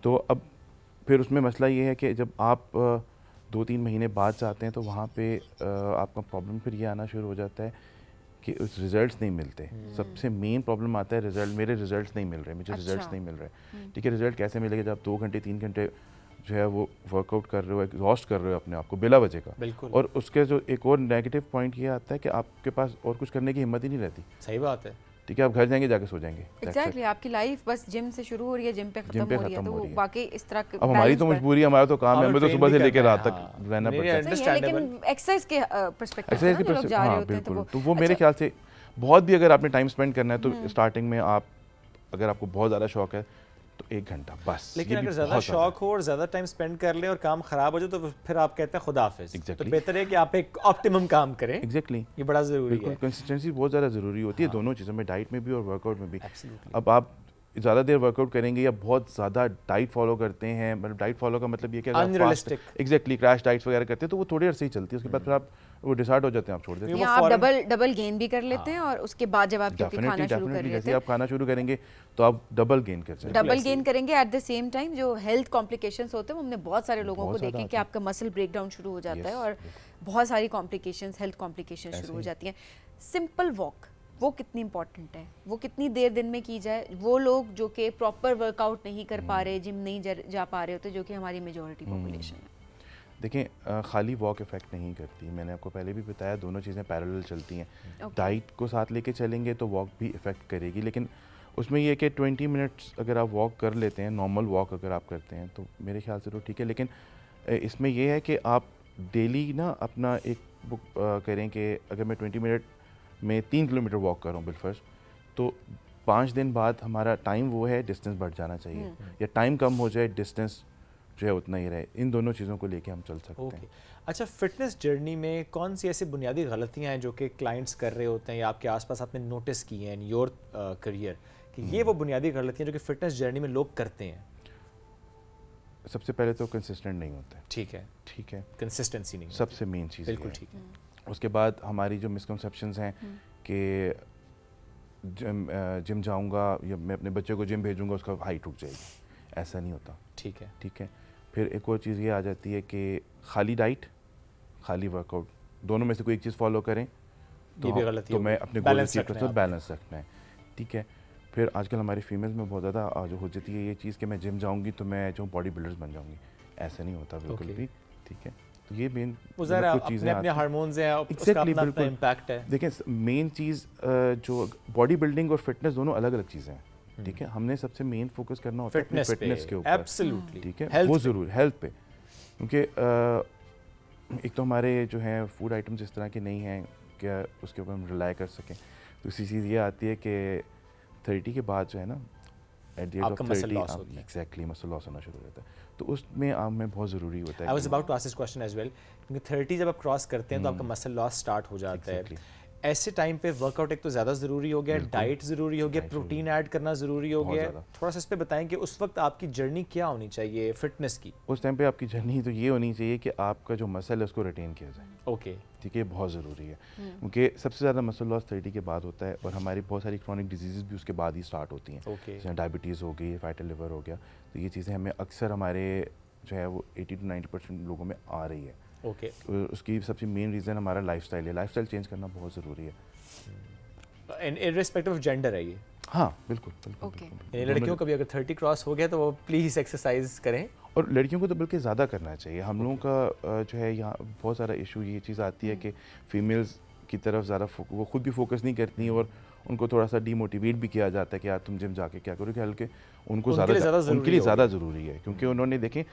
तो अब फिर उसमें मसला ये है कि जब आप 2-3 महीने बाद से आते हैं तो वहाँ पे आपका प्रॉब्लम फिर ये आना शुरू हो जाता है कि उस रिजल्ट्स नहीं मिलते। सबसे मेन प्रॉब्लम आता है रिजल्ट, मेरे रिजल्ट्स नहीं मिल रहे, मुझे रिजल्ट्स नहीं मिल रहे, ठीक है। रिजल्ट कैसे मिलेगा जब आप 2 घंटे 3 घंटे जो है वो वर्कआउट कर रहे हो, एग्जॉस्ट कर रहे हो अपने आप को बिला वजह का। और उसके जो एक और नेगेटिव पॉइंट ये आता है कि आपके पास और कुछ करने की हिम्मत ही नहीं रहती। सही बात है, ठीक है, आप घर जाएंगे जाके सो जाएंगे। एग्जैक्टली आपकी लाइफ बस जिम से शुरू हो रही है, जिम पे खत्म हो रही है, तो बाकी इस तरह अब हमारी तो मजबूरी है, हमारा तो काम है, हमें तो सुबह से लेकर रात तक रहना पड़ता है। लेकिन एक्सरसाइज के पर्सपेक्टिव से जो लोग जा रहे होते हैं तो वो मेरे ख्याल से बहुत भी अगर आपने टाइम स्पेंड करना है तो स्टार्टिंग में आप, अगर आपको बहुत ज़्यादा शौक है तो 1 घंटा बस। लेकिन अगर ज़्यादा शौक हो और ज़्यादा टाइम स्पेंड कर ले और काम ख़राब हो जाए तो फिर आप कहते हैं खुदा हाफिज़। तो बेहतर है कि आप एक ऑप्टिमम काम करें। एग्जैक्टली, ये बड़ा ज़रूरी है। कंसिस्टेंसी बहुत ज़्यादा ज़रूरी होती है दोनों चीज़ों में, डाइट में भी और वर्कआउट में भी। अब आप ज़्यादा देर वर्कआउट करेंगे या बहुत ज़्यादा डाइट फॉलो करते हैं, मतलब डाइट फॉलो का मतलब ये कि अनरियलिस्टिक, एग्जैक्टली क्रैश डाइट्स वगैरह करते हैं तो वो थोड़ी देर से ही चलती है, उसके बाद फिर आप वो डिसाइड हो जाते हैं, आप छोड़ देते हैं। आप डबल गेन भी कर लेते हैं और उसके बाद जब आप खाना शुरू कर लेते हैं, आप खाना शुरू करेंगे तो आप डबल गेन कर जाएंगे। डबल गेन करेंगे एट द सेम टाइम जो हेल्थ कॉम्प्लिकेशंस होते हैं हमने बहुत सारे लोगों को देखे कि आपका मसल ब्रेकडाउन शुरू हो जाता है और बहुत सारी कॉम्प्लिकेशंस, हेल्थ कॉम्प्लिकेशंस शुरू हो जाती हैं। सिंपल वॉक वो कितनी इंपॉर्टेंट है, वो कितनी देर दिन में की जाए? वो लोग जो कि प्रॉपर वर्कआउट नहीं कर पा रहे, जिम नहीं जा पा रहे होते, जो कि हमारी मेजॉरिटी पॉपुलेशन है। देखें, खाली वॉक इफ़ेक्ट नहीं करती, मैंने आपको पहले भी बताया, दोनों चीज़ें पैरेलल चलती हैं। डाइट को साथ लेके चलेंगे तो वॉक भी इफ़ेक्ट करेगी, लेकिन उसमें ये कि 20 मिनट्स अगर आप वॉक कर लेते हैं, नॉर्मल वॉक अगर आप करते हैं तो मेरे ख्याल से तो ठीक है। लेकिन इसमें यह है कि आप डेली ना अपना एक बुक करें कि अगर मैं 20 मिनट में 3 किलोमीटर वॉक कर रहा हूँ बिलफर्ज, तो 5 दिन बाद हमारा टाइम वो है डिस्टेंस बढ़ जाना चाहिए, या टाइम कम हो जाए डिस्टेंस जो है उतना ही रहे। इन दोनों चीज़ों को लेके हम चल सकते हैं। अच्छा, फिटनेस जर्नी में कौन सी ऐसी बुनियादी गलतियाँ हैं जो कि क्लाइंट्स कर रहे होते हैं या आपके आसपास आपने नोटिस की हैं इन योर करियर कि ये वो बुनियादी गलतियाँ जो कि फिटनेस जर्नी में लोग करते हैं? सबसे पहले तो कंसिस्टेंट नहीं होते। ठीक है, ठीक है, कंसिस्टेंसी नहीं सबसे मेन चीज़। बिल्कुल ठीक है। उसके बाद हमारी जो मिसकंसेप्शंस हैं कि जिम जाऊंगा या मैं अपने बच्चे को जिम भेजूंगा उसका हाइट रुक जाएगी, ऐसा नहीं होता। ठीक है, ठीक है। फिर एक और चीज़ ये आ जाती है कि खाली डाइट खाली वर्कआउट दोनों में से कोई एक चीज़ फॉलो करें तो, ये भी गलती तो मैं अपने गोल बैलेंस रखना है। ठीक है। फिर आजकल हमारी फीमेल्स में बहुत ज़्यादा जो हो जाती है ये चीज़ कि मैं जिम जाऊंगी तो मैं जो बॉडी बिल्डर्स बन जाऊंगी, ऐसा नहीं होता बिल्कुल भी। ठीक है, तो ये मेन कुछ चीज़ें अपने हार्मोन्स हैं, उसका अपना इम्पैक्ट है। देखें, मेन चीज़ जो बॉडी बिल्डिंग और फिटनेस दोनों अलग अलग चीज़ें हैं। ठीक है, हमने सबसे मेन फोकस करना होता है फिटनेस के ऊपर। एब्सोल्युटली। ठीक है, वो ज़रूर हेल्थ पे, क्योंकि एक तो हमारे जो हैं फूड आइटम्स इस तरह के नहीं हैं क्या उसके ऊपर हम रिलाई कर सकें। दूसरी चीज़ ये आती है कि 30 के बाद जो है ना, at the age of 30 exactly muscle loss होना शुरू हो जाता है, तो उसमें में बहुत ज़रूरी होता है। I was about to ask this question as well, क्योंकि 30 जब आप क्रॉस करते हैं तो आपका मसल लॉस स्टार्ट हो जाता है। ऐसे टाइम पे वर्कआउट एक तो ज़्यादा ज़रूरी हो गया, डाइट ज़रूरी हो गया, प्रोटीन ऐड करना ज़रूरी हो गया। थोड़ा सा इस पे बताएं कि उस वक्त आपकी जर्नी क्या होनी चाहिए फिटनेस की? उस टाइम पे आपकी जर्नी तो ये होनी चाहिए कि आपका जो मसल है उसको रिटेन किया जाए। ओके, ठीक है, बहुत ज़रूरी है, क्योंकि सबसे ज़्यादा मसल लॉस 30 के बाद होता है और हमारी बहुत सारी क्रॉनिक डिजीज़ भी उसके बाद ही स्टार्ट होती हैं। जैसे डायबिटीज़ हो गई, फैटी लिवर हो गया, तो ये चीज़ें हमें अक्सर हमारे जो है वो 80 to 90% लोगों में आ रही है। ओके, उसकी सबसे मेन रीज़न हमारा लाइफस्टाइल है। लाइफस्टाइल चेंज करना बहुत ज़रूरी है, इर्रेस्पेक्टिव ऑफ जेंडर है ये। हाँ बिल्कुल बिल्कुल। लड़कियों को भी अगर 30 क्रॉस हो गया तो वो प्लीज़ एक्सरसाइज करें, और लड़कियों को तो बल्कि ज़्यादा करना चाहिए। हम लोगों का जो है यहाँ बहुत सारा इशू ये चीज़ आती है कि फीमेल्स की तरफ ज़्यादा वो खुद भी फोकस नहीं करती और उनको थोड़ा सा डीमोटिवेट भी किया जाता है कि यार तुम जिम जाके क्या करोगे, हल्के उनके लिए ज़्यादा ज़रूरी है, क्योंकि उन्होंने देखें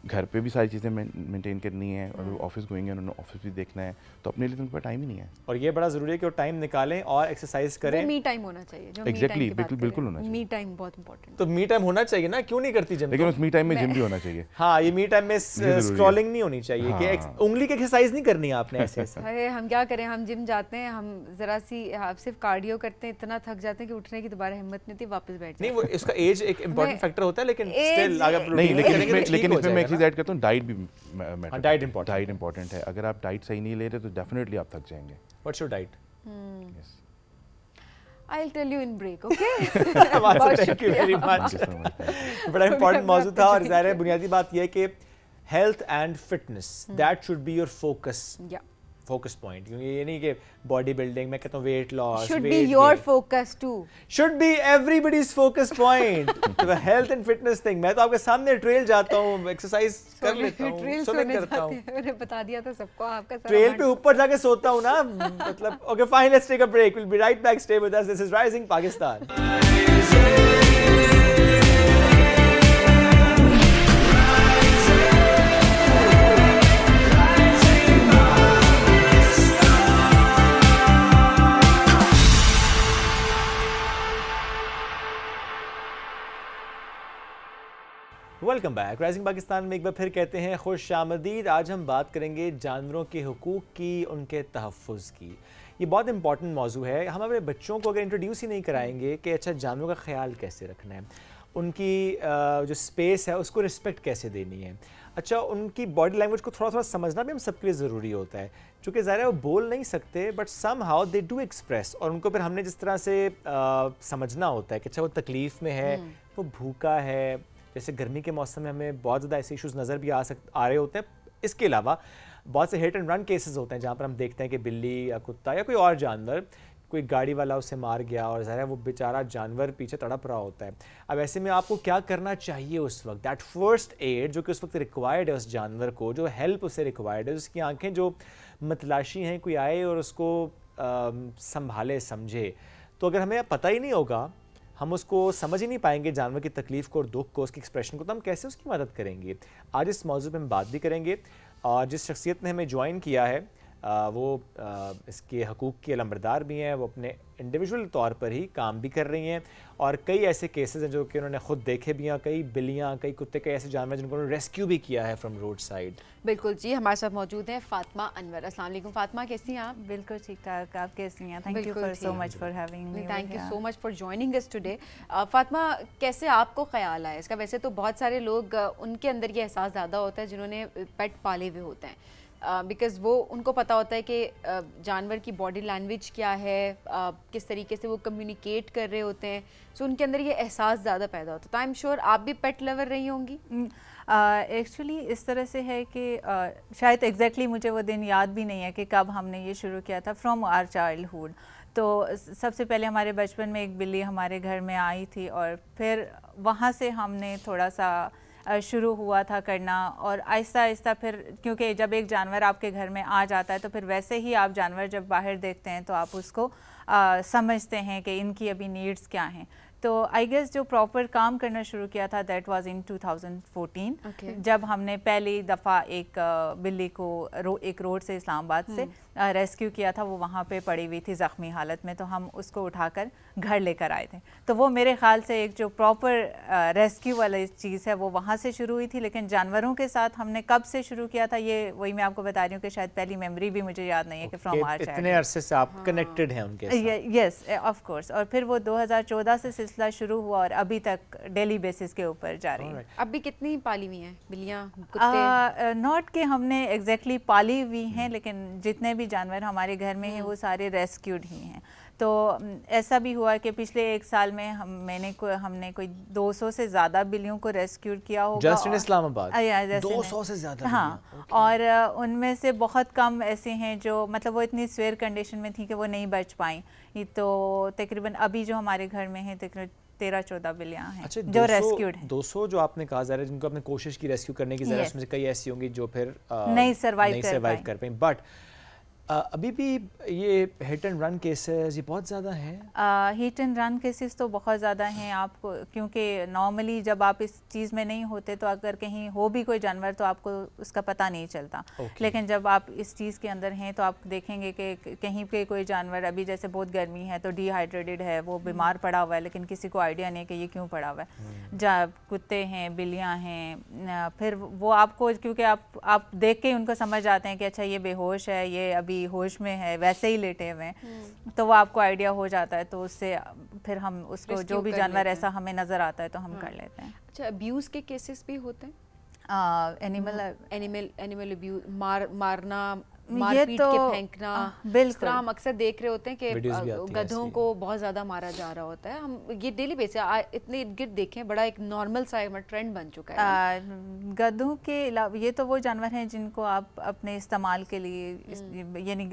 घर पे भी सारी चीज़ें मेंटेन करनी है और ऑफिस गोइंग है, उन्होंने ऑफिस भी देखना है, तो अपने लिए तो उनके पास टाइम ही नहीं है। और ये बड़ा ज़रूरी है कि वो टाइम निकालें और एक्सरसाइज करें। वो मी टाइम होना चाहिए, जो एग्जैक्टली बिल्कुल होना चाहिए। मी टाइम बहुत इंपॉर्टेंट। तो मी टाइम होना चाहिए ना, क्यों नहीं करती जिम? लेकिन उस मी टाइम में जिम भी होना चाहिए। हाँ, ये मी टाइम में स्क्रॉलिंग नहीं होनी चाहिए कि उंगली की एक्सरसाइज नहीं करनी है आपने ऐसे ऐसे। अरे हम क्या करें, हम जिम जाते हैं, हम जरा सी सिर्फ कार्डियो करते हैं, इतना थक जाते हैं कि उठने की दोबारा हिम्मत नहीं होती, वापस बैठ नहीं। वो इसका एज एक इंपॉर्टेंट फैक्टर होता है, लेकिन स्टिल अगर नहीं, लेकिन इसमें मैं एक चीज़ ऐड करता हूँ, डाइट भी डाइट इंपॉर्टेंट है। अगर आप डाइट सही नहीं ले रहे तो डेफिनेटली आप थक जाएंगे। What's your diet? I'll tell you in break, okay? Thank you very much. बड़ा इंपॉर्टेंट मौजूद था और ज़ाहिर है बुनियादी बात यह है कि health and fitness that should be your focus focus point, क्योंकि ये नहीं कि बॉडी बिल्डिंग, मैं कहता हूँ weight loss should be your focus too, should be everybody's focus point, the health and fitness thing. मैं तो आपके सामने ट्रेल जाता हूँ, एक्सरसाइज कर लेता हूँ, स्विमिंग करता हूँ। मैंने बता दिया था सबको, आपका ट्रेल पे ऊपर जाके सोता हूँ ना, मतलब। Okay fine, let's take a break, will be right back, stay with us, this is rising Pakistan. Welcome back. Rising Pakistan में एक बार फिर कहते हैं खुश आमदीद। आज हम बात करेंगे जानवरों के हुकूक की, उनके तहफ़्फ़ुज़ की। ये बहुत इंपॉर्टेंट मौजू है। हम अपने बच्चों को अगर इंट्रोड्यूस ही नहीं कराएंगे कि अच्छा जानवरों का ख्याल कैसे रखना है, उनकी जो स्पेस है उसको रिस्पेक्ट कैसे देनी है, अच्छा उनकी बॉडी लैंग्वेज को थोड़ा थोड़ा समझना भी हम सबके लिए ज़रूरी होता है। चूँकि ज़ाहिर है वो बोल नहीं सकते but somehow they do express, और उनको फिर हमने जिस तरह से समझना होता है कि अच्छा वो तकलीफ़ में है, वो भूखा है। जैसे गर्मी के मौसम में हमें बहुत ज़्यादा ऐसे इश्यूज़ नज़र भी आ रहे होते हैं। इसके अलावा बहुत से हिट एंड रन केसेस होते हैं जहाँ पर हम देखते हैं कि बिल्ली या कुत्ता या कोई और जानवर, कोई गाड़ी वाला उसे मार गया और ज़ाहिर है वो बेचारा जानवर पीछे तड़प रहा होता है। अब ऐसे में आपको क्या करना चाहिए उस वक्त, दैट फर्स्ट एड जो कि उस वक्त रिक्वायर्ड है उस जानवर को, जो हेल्प उसे रिक्वायर्ड है, उसकी आंखें जो मतलाशी हैं, कोई आए और उसको संभाले समझे। तो अगर हमें पता ही नहीं होगा, हम उसको समझ ही नहीं पाएंगे जानवर की तकलीफ़ को और दुख को, उसकी एक्सप्रेशन को, तो हम कैसे उसकी मदद करेंगे। आज इस मौजू पे हम बात भी करेंगे। और जिस शख्सियत ने हमें ज्वाइन किया है वो इसके हकूक़ की अलमबरदार भी हैं, वो अपने इंडिविजुअल तौर पर ही काम भी कर रही हैं और कई ऐसे केसेस हैं जो कि उन्होंने खुद देखे भी हैं। कई बिल्लियाँ, कई कुत्ते, कई ऐसे जानवर जिनको उन्होंने रेस्क्यू भी किया है फ्रॉम रोड साइड। बिल्कुल जी, हमारे साथ मौजूद हैं फ़ातिमा अनवर। अस्सलाम वालेकुम फ़ातिमा, कैसी हैं आप? बिल्कुल ठीक ठाक, आप कैसी हैं? Thank you for so much for having me. Thank you so much for joining us today. Fatima, कैसे आपको ख्याल आया इसका? वैसे तो बहुत सारे लोग उनके अंदर ये एहसास ज़्यादा होता है जिन्होंने पेट पाले हुए होते हैं, बिकॉज़ वो उनको पता होता है कि जानवर की बॉडी लैंग्वेज क्या है, किस तरीके से वो कम्युनिकेट कर रहे होते हैं, सो उनके अंदर ये एहसास ज़्यादा पैदा होता है। तो आई एम श्योर आप भी पेट लवर रही होंगी। एक्चुअली इस तरह से है कि शायद एग्जैक्टली मुझे वो दिन याद भी नहीं है कि कब हमने ये शुरू किया था, फ्रॉम आवर चाइल्डहुड। तो सबसे पहले हमारे बचपन में एक बिल्ली हमारे घर में आई थी और फिर वहाँ से हमने थोड़ा सा शुरू हुआ था करना, और आहिस्ता आहिस्ता फिर, क्योंकि जब एक जानवर आपके घर में आ जाता है तो फिर वैसे ही आप जानवर जब बाहर देखते हैं तो आप उसको समझते हैं कि इनकी अभी नीड्स क्या हैं। तो आई गेस जो प्रॉपर काम करना शुरू किया था दैट वाज इन 2014 जब हमने पहली दफ़ा एक बिल्ली को एक रोड से इस्लामाबाद से रेस्क्यू किया था। वो वहाँ पे पड़ी हुई थी ज़ख्मी हालत में, तो हम उसको उठाकर घर लेकर आए थे। तो वो मेरे ख्याल से एक जो प्रॉपर रेस्क्यू वाली चीज़ है वो वहाँ से शुरू हुई थी। लेकिन जानवरों के साथ हमने कब से शुरू किया था ये वही मैं आपको बता रही हूँ कि शायद पहली मेमोरी भी मुझे याद नहीं है कि फ्रॉम आवर इतने अरसे से आप कनेक्टेड हैं उनके साथ। Yes of course. और फिर वो 2014 से सिलसिला शुरू हुआ और अभी तक डेली बेसिस के ऊपर जा रही है। अभी कितनी पाली हुई हैं बिल्लियाँ, कुत्ते? नॉट कि हमने एग्जैक्टली पाली हुई हैं, लेकिन जितने भी जानवर हमारे घर में हैं वो सारे रेस्क्यूड ही हैं। तो ऐसा भी हुआ कि पिछले एक साल में हमने कोई 200 से ज़्यादा बिल्लियों को रेस्क्यू किया होगा। जस्ट इन इस्लामाबाद 200 से ज़्यादा? हाँ। और उनमें से बहुत कम ऐसे हैं जो मतलब वो इतनी स्वेयर कंडीशन में थी कि वो नहीं बच पाई। तो तकरीबन अभी जो हमारे घर में है तकरीबन 13-14 बिल्लियाँ हैं जो रेस्क्यूड हैं। 200 जो आपने कहा ज़रा, जिनको आपने कोशिश की रेस्क्यू करने की, ज़रा उसमें से कई ऐसी होंगी जो फिर नहीं सर्वाइव कर पाई। बट अभी भी ये हिट एंड रन केसेस ये बहुत ज़्यादा हैं। हिट एंड रन केसेस तो बहुत ज़्यादा हैं आपको, क्योंकि नॉर्मली जब आप इस चीज़ में नहीं होते तो अगर कहीं हो भी कोई जानवर तो आपको उसका पता नहीं चलता। लेकिन जब आप इस चीज़ के अंदर हैं तो आप देखेंगे कि कहीं पे कोई जानवर, अभी जैसे बहुत गर्मी है तो डिहाइड्रेटेड है, वो बीमार पड़ा हुआ है, लेकिन किसी को आइडिया नहीं कि ये क्यों पड़ा हुआ है। जब कुत्ते हैं, बिल्लियाँ हैं, फिर वो आपको, क्योंकि आप देख के उनको समझ आते हैं कि अच्छा ये बेहोश है, ये अभी होश में है, वैसे ही लेटे हुए हैं, तो वो आपको आइडिया हो जाता है। तो उससे फिर हम उसको जो भी जानवर ऐसा हमें नज़र आता है तो हम कर लेते हैं। अच्छा, अब्यूज़ के केसेस भी होते हैं? एनिमल अब्यूज़, मारना मारपीट तो, के फेंकना, बिल्कुल हम अक्सर देख रहे होते हैं कि गधों को बहुत ज़्यादा मारा जा रहा होता है। हम ये डेली बेसिस इतने इर्द गिर्द देखें, बड़ा एक नॉर्मल सा ट्रेंड बन चुका है। गधों के अलावा ये तो वो जानवर हैं जिनको आप अपने इस्तेमाल के लिए यानी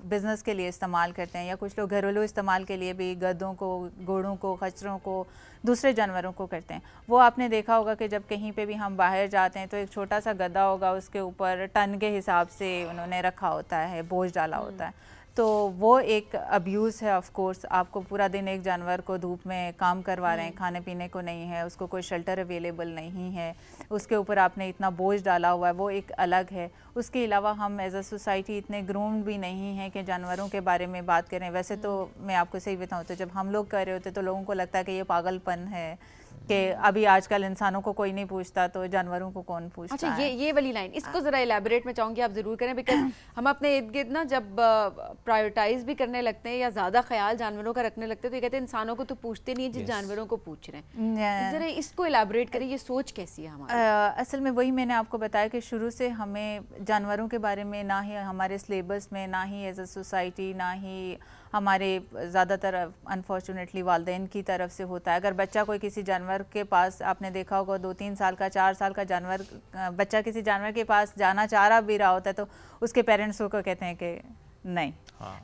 बिजनेस के लिए इस्तेमाल करते हैं, या कुछ लोग घरेलू इस्तेमाल के लिए भी गधों को, घोड़ों को, खच्चरों को, दूसरे जानवरों को करते हैं। वो आपने देखा होगा कि जब कहीं पे भी हम बाहर जाते हैं तो एक छोटा सा गधा होगा, उसके ऊपर टन के हिसाब से उन्होंने रखा होता है, बोझ डाला होता है। तो वो एक अब्यूज़ है ऑफ कोर्स। आपको पूरा दिन एक जानवर को धूप में काम करवा रहे हैं, खाने पीने को नहीं है, उसको कोई शेल्टर अवेलेबल नहीं है, उसके ऊपर आपने इतना बोझ डाला हुआ है, वो एक अलग है। उसके अलावा हम एज अ सोसाइटी इतने ग्रूम्ड भी नहीं हैं कि जानवरों के बारे में बात करें। वैसे तो मैं आपको सही बताऊँ तो जब हम लोग कर रहे होते तो लोगों को लगता है कि ये पागलपन है कि अभी आजकल इंसानों को कोई नहीं पूछता तो जानवरों को कौन पूछता अच्छा, है। ये वाली लाइन इसको ज़रा इलेबोरेट में चाहूँगी आप ज़रूर करें, बिकॉज हम अपने इर्द गिर्द ना जब प्रायोरिटाइज भी करने लगते हैं या ज़्यादा ख्याल जानवरों का रखने लगते हैं तो ये कहते हैं इंसानों को तो पूछते नहीं है जिस जानवरों को पूछ रहे हैं। ज़रा इसको इलेबोरेट करें, ये सोच कैसी है हमारी? असल में वही मैंने आपको बताया कि शुरू से हमें जानवरों के बारे में ना ही हमारे सिलेबस में, ना ही एज अ सोसाइटी, ना ही हमारे ज़्यादातर अनफॉर्चुनेटली वालिदैन की तरफ से होता है। अगर बच्चा कोई किसी जानवर के पास, आपने देखा होगा 2-3 साल का, 4 साल का जानवर बच्चा किसी जानवर के पास जाना चाह रहा भी रहा होता है तो उसके पेरेंट्स को कहते हैं कि नहीं,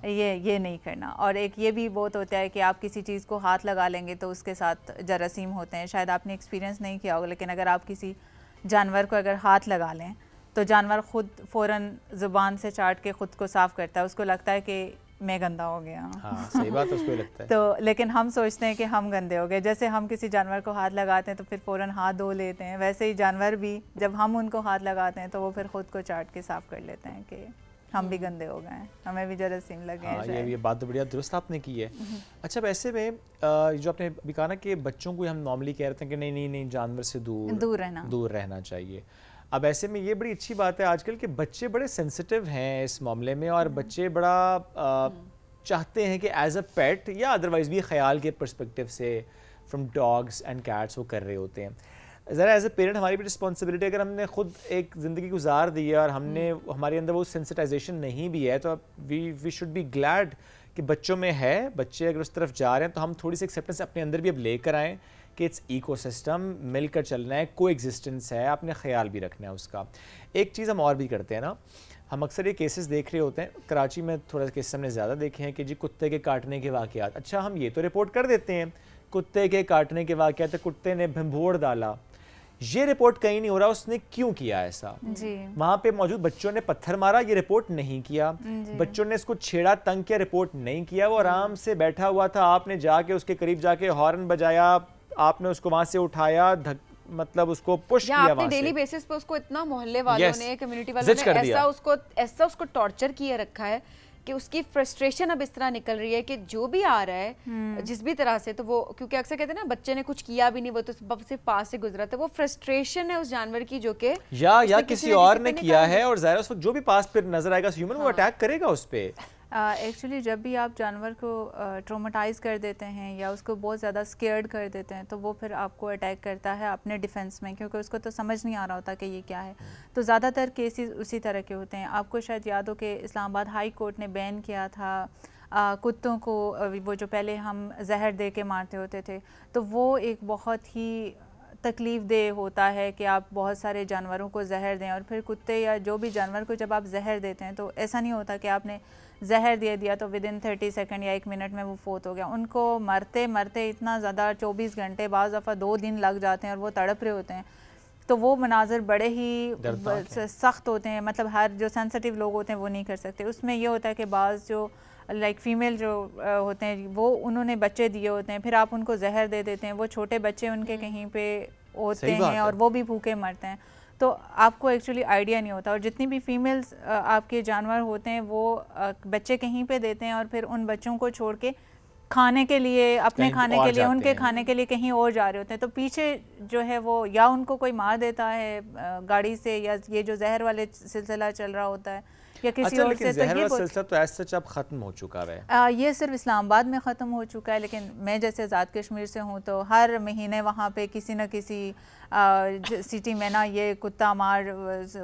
ये नहीं करना। और एक ये भी बहुत होता है कि आप किसी चीज़ को हाथ लगा लेंगे तो उसके साथ जरासीम होते हैं। शायद आपने एक्सपीरियंस नहीं किया होगा, लेकिन अगर आप किसी जानवर को अगर हाथ लगा लें तो जानवर खुद फ़ौरन ज़ुबान से चाट के ख़ुद को साफ़ करता है। उसको लगता है कि मैं गंदा हो गया। हाँ, सही बात उसको लगता है। तो लेकिन हम सोचते हैं कि हम गंदे हो गए। जैसे हम किसी जानवर को हाथ लगाते हैं तो फिर फ़ौरन हाथ धो लेते हैं, वैसे ही जानवर भी जब हम उनको हाथ लगाते हैं तो वो फिर ख़ुद को चाट के साफ़ कर लेते हैं कि हम भी गंदे हो गए हैं, हमें भी जरासीम लगे हैं। ये बात तो बढ़िया दुरुस्त आपने की है। अच्छा, वैसे में जो आपने अभी कहा ना कि बच्चों को हम नॉर्मली कह रहे हैं कि नहीं जानवर से दूर रहना चाहिए। अब ऐसे में ये बड़ी अच्छी बात है आजकल के बच्चे बड़े सेंसिटिव हैं इस मामले में, और बच्चे बड़ा चाहते हैं कि एज अ पेट या अदरवाइज़ भी ख्याल के पर्सपेक्टिव से फ्रॉम डॉग्स एंड कैट्स वो कर रहे होते हैं। ज़रा एज अ पेरेंट हमारी भी रिस्पॉन्सिबिलिटी, अगर हमने खुद एक ज़िंदगी गुजार दी है और हमने हमारे अंदर वो सेंसिटाइजेशन नहीं भी है तो वी शुड बी ग्लैड कि बच्चों में है। बच्चे अगर उस तरफ जा रहे हैं तो हम थोड़ी सी एक्सेप्टेंस अपने अंदर भी अब लेकर आएँ कि इट्स इकोसिस्टम, मिलकर चलना है, को एग्जिस्टेंस है, आपने ख्याल भी रखना है उसका। एक चीज़ हम और भी करते हैं ना, हम अक्सर ये केसेस देख रहे होते हैं, कराची में थोड़ा केस हमने ज़्यादा देखे हैं कि जी कुत्ते के काटने के वाक़यात। अच्छा, हम ये तो रिपोर्ट कर देते हैं कुत्ते के काटने के वाक़यात, कुत्ते ने भंभोड़ डाला, ये रिपोर्ट कहीं नहीं हो रहा उसने क्यों किया ऐसा। वहाँ पे मौजूद बच्चों ने पत्थर मारा, ये रिपोर्ट नहीं किया। बच्चों ने इसको छेड़ा, तंग किया, रिपोर्ट नहीं किया। वो आराम से बैठा हुआ था, आपने जाके उसके करीब जाके हॉर्न बजाया, आपने उसको वहां से उठाया, मतलब उसको पुश किया, आपने डेली बेसिस पे उसको इतना मोहल्ले वालों ने, कम्युनिटी वालों ने ऐसा उसको टॉर्चर किए रखा है कि उसकी फ्रस्ट्रेशन अब इस तरह निकल रही है कि जो भी आ रहा है जिस भी तरह से, तो वो, क्योंकि अक्सर कहते हैं ना बच्चे ने कुछ किया भी नहीं, वो तो सिर्फ पास से गुजरा था, वो फ्रस्ट्रेशन है उस जानवर की जो कि या किसी और ने किया है, और ज़ाहिर उस वक्त जो भी पास पर नजर आएगा ह्यूमन, वो अटैक करेगा उस पर। एक्चुअली जब भी आप जानवर को ट्रॉमेटाइज़ कर देते हैं या उसको बहुत ज़्यादा स्केयर्ड कर देते हैं तो वो फिर आपको अटैक करता है अपने डिफेंस में, क्योंकि उसको तो समझ नहीं आ रहा होता कि ये क्या है। तो ज़्यादातर केसेस उसी तरह के होते हैं। आपको शायद याद हो कि इस्लामाबाद हाई कोर्ट ने बैन किया था कुत्तों को, वो जो पहले हम जहर दे के मारते होते थे, तो वो एक बहुत ही तकलीफ़ दे होता है कि आप बहुत सारे जानवरों को जहर दें। और फिर कुत्ते या जो भी जानवर को जब आप जहर देते हैं तो ऐसा नहीं होता कि आपने जहर दे दिया तो विदिन 30 सेकंड या 1 मिनट में वो फोत हो गया। उनको मरते मरते इतना ज़्यादा 24 घंटे, बाज़ दफ़ा 2 दिन लग जाते हैं और वो तड़प रहे होते हैं। तो वो मनाजर बड़े ही सख्त होते हैं, मतलब हर जो सेंसिटिव लोग होते हैं वो नहीं कर सकते। उसमें ये होता है कि बाज़ जो लाइक फ़ीमेल जो होते हैं वो उन्होंने बच्चे दिए होते हैं, फिर आप उनको जहर दे देते हैं, वो छोटे बच्चे उनके कहीं पे होते हैं और वो भी भूखे मरते हैं। तो आपको एक्चुअली आइडिया नहीं होता। और जितनी भी फीमेल्स आपके जानवर होते हैं वो बच्चे कहीं पे देते हैं और फिर उन बच्चों को छोड़ के खाने के लिए, अपने खाने के लिए, उनके हैं। खाने के लिए कहीं और जा रहे होते हैं, तो पीछे जो है वो या उनको कोई मार देता है गाड़ी से, या ये जो जहर वाले सिलसिला चल रहा होता है या किसी और से। तो ये सिलसिला तो ऐसा सच अब ख़त्म हो चुका है। ये सिर्फ इस्लामाबाद में ख़त्म हो चुका है, लेकिन मैं जैसे आज़ाद कश्मीर से हूँ तो हर महीने वहाँ पे किसी न किसी सिटी में ना ये कुत्ता मार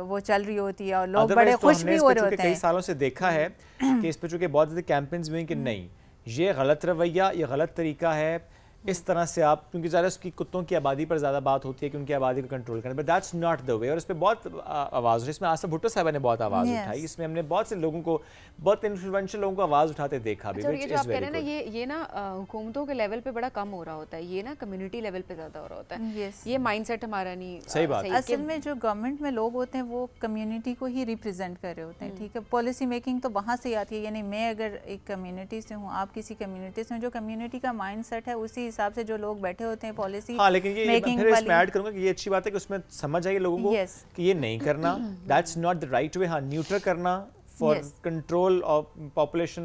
वो चल रही होती है और लोग बड़े खुश भी हो रहे होते हैं। कई सालों से देखा है कि इस पे चूँकि बहुत ज़्यादा कैंपेन्स हुए कि नहीं ये गलत रवैया, ये गलत तरीका है, इस तरह से आप, क्योंकि ज़्यादा उसकी कुत्तों की आबादी पर ज़्यादा बात होती है कि उनकी आबादी को कंट्रोल करना, but that's not the way. और इस पर बहुत आवाज़ उठी, इसमें आसिफ भुट्टो साहब ने बहुत आवाज़ उठाई, इसमें हमने बहुत से लोगों को, बहुत इन्फ्लुएंशियल लोगों को आवाज़ उठाते देखा भी। ये जो आप कह रहे हैं ना, ये ना हुकूमतों के लेवल पे बड़ा कम हो रहा होता है, ये ना कम्युनिटी लेवल पे ज़्यादा हो रहा होता है। ये माइंडसेट हमारा नहीं सही बात। असल में जो गवर्नमेंट में लोग होते हैं वो कम्युनिटी को ही रिप्रेजेंट कर रहे होते हैं, ठीक है। पॉलिसी मेकिंग तो वहाँ से आती है, यानी मैं अगर एक कम्युनिटी से हूँ, आप किसी कम्युनिटी से, जो कम्युनिटी का माइंडसेट है उसी हिसाब से जो लोग बैठे होते हैं पॉलिसी। हाँ, लेकिन ये फिर इसमें ऐड करूंगा कि ये अच्छी बात है कि उसमें समझ आइए लोगों को कि ये नहीं करना, that's not the right way. हाँ, न्यूट्रल करना फॉर कंट्रोल ऑफ पॉपुलेशन,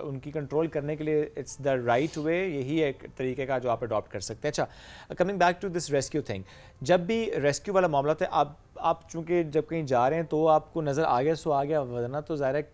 उनकी कंट्रोल करने के लिए इट्स द राइट वे, यही एक तरीके का जो आप अडॉप्ट कर सकते हैं। अच्छा, coming back to this rescue thing, जब भी रेस्क्यू वाला मामला होता है, आप चूँकि जब कहीं जा रहे हैं तो आपको नज़र आ गया सो आ गया, वरना तो ज़ाहिर है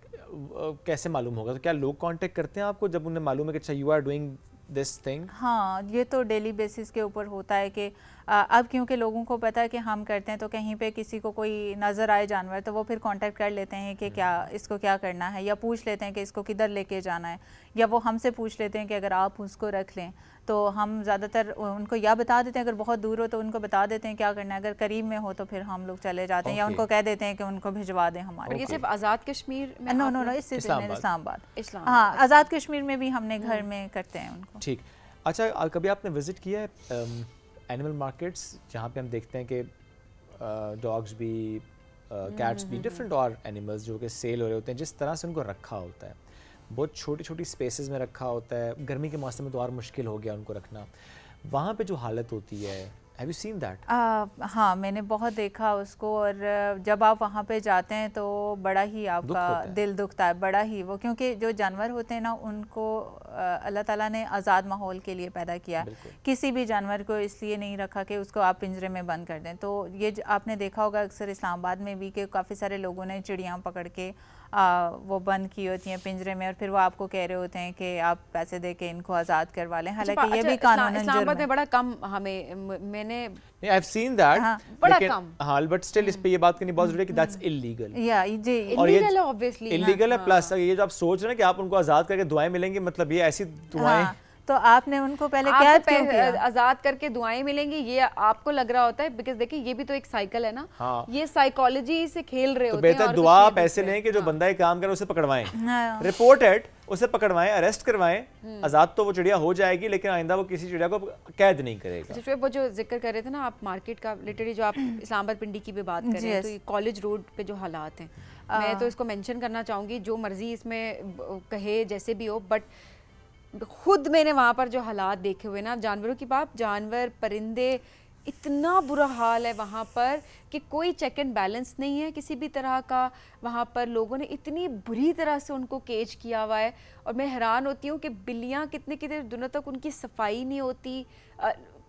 कैसे मालूम होगा? तो क्या लोग कांटेक्ट करते हैं आपको जब उन्हें मालूम है कि अच्छा you are doing this thing? हाँ, ये तो डेली बेसिस के ऊपर होता है कि अब क्योंकि लोगों को पता है कि हम करते हैं, तो कहीं पे किसी को कोई नज़र आए जानवर तो वो फिर कांटेक्ट कर लेते हैं कि क्या इसको क्या करना है, या पूछ लेते हैं कि इसको किधर लेके जाना है, या वो हमसे पूछ लेते हैं कि अगर आप उसको रख लें तो हम ज़्यादातर उनको या बता देते हैं, अगर बहुत दूर हो तो उनको बता देते हैं क्या करना है, अगर करीब में हो तो फिर हम लोग चले जाते हैं या उनको कह देते हैं कि उनको भिजवा दें हमारे। ये सिर्फ आज़ाद कश्मीर में? नो, इससे इस्लामाबाद। हाँ, आज़ाद कश्मीर में भी हमने घर में करते हैं उनको। ठीक। अच्छा, कभी आपने विज़िट किया है एनिमल मार्केट्स जहाँ पे हम देखते हैं कि डॉग्स भी, कैट्स भी, डिफरेंट और एनिमल्स जो कि सेल हो रहे होते हैं, जिस तरह से उनको रखा होता है, बहुत छोटी छोटी स्पेसेस में रखा होता है, गर्मी के मौसम में तो और मुश्किल हो गया उनको रखना, वहाँ पे जो हालत होती है, हैव यू सीन दैट? हाँ, मैंने बहुत देखा उसको, और जब आप वहाँ पे जाते हैं तो बड़ा ही आपका दिल दुखता है, बड़ा ही वो, क्योंकि जो जानवर होते हैं ना उनको अल्लाह ताला ने आज़ाद माहौल के लिए पैदा किया, किसी भी जानवर को इसलिए नहीं रखा कि उसको आप पिंजरे में बंद कर दें। तो ये आपने देखा होगा अक्सर इस्लामाबाद में भी कि काफ़ी सारे लोगों ने चिड़ियाँ पकड़ के वो बंद की होती हैं पिंजरे में, और फिर वो आपको कह रहे होते हैं कि आप पैसे दे के इनको आज़ाद करवा लें, हालांकि ये भी कानूनन इस्लामाबाद में बड़ा कम, मैंने I've seen that, बड़ा कम। हाँ, बट स्टिल इस पे ये बात करनी बहुत जरूरी है कि दैट्स इलीगल। जी, इलीगल है ऑब्वियसली, इलीगल है। प्लस ये जो आप सोच रहे हैं कि आप उनको आज़ाद करके दुआएं मिलेंगी, मतलब ये ऐसी दुआएं, तो आपने उनको पहले कैद क्यों किया? आज़ाद करके दुआएं मिलेंगी ये आपको लग रहा होता है, बिकॉज़ देखिए ये भी तो एक साइकिल है ना। हाँ। ये साइकोलॉजी से खेल रहे होते हैं। तो बेहतर दुआ आप ऐसे लें कि जो बंदा ये काम करे उसे पकड़वाएं, रिपोर्टेड उसे पकड़वाएं, अरेस्ट करवाएं, आज़ाद तो वो चिड़िया हो जाएगी, लेकिन आइंदा वो किसी चिड़िया को कैद नहीं करेगा। वो जो जिक्र कर रहे थे ना आप मार्केट का, लिटरली जो आप इस्लामाबाद पिंडी की भी बात कर रहे हैं, तो ये कॉलेज रोड पे जो हालात हैं, मैं तो इसको मेंशन करना चाहूँगी, जो मर्जी इसमें कहे जैसे भी हो, बट खुद मैंने वहाँ पर जो हालात देखे हुए ना, जानवरों की बात, जानवर, परिंदे, इतना बुरा हाल है वहाँ पर कि कोई चेक एंड बैलेंस नहीं है किसी भी तरह का। वहाँ पर लोगों ने इतनी बुरी तरह से उनको केज किया हुआ है, और मैं हैरान होती हूँ कि बिल्लियाँ कितने दिनों तक उनकी सफाई नहीं होती,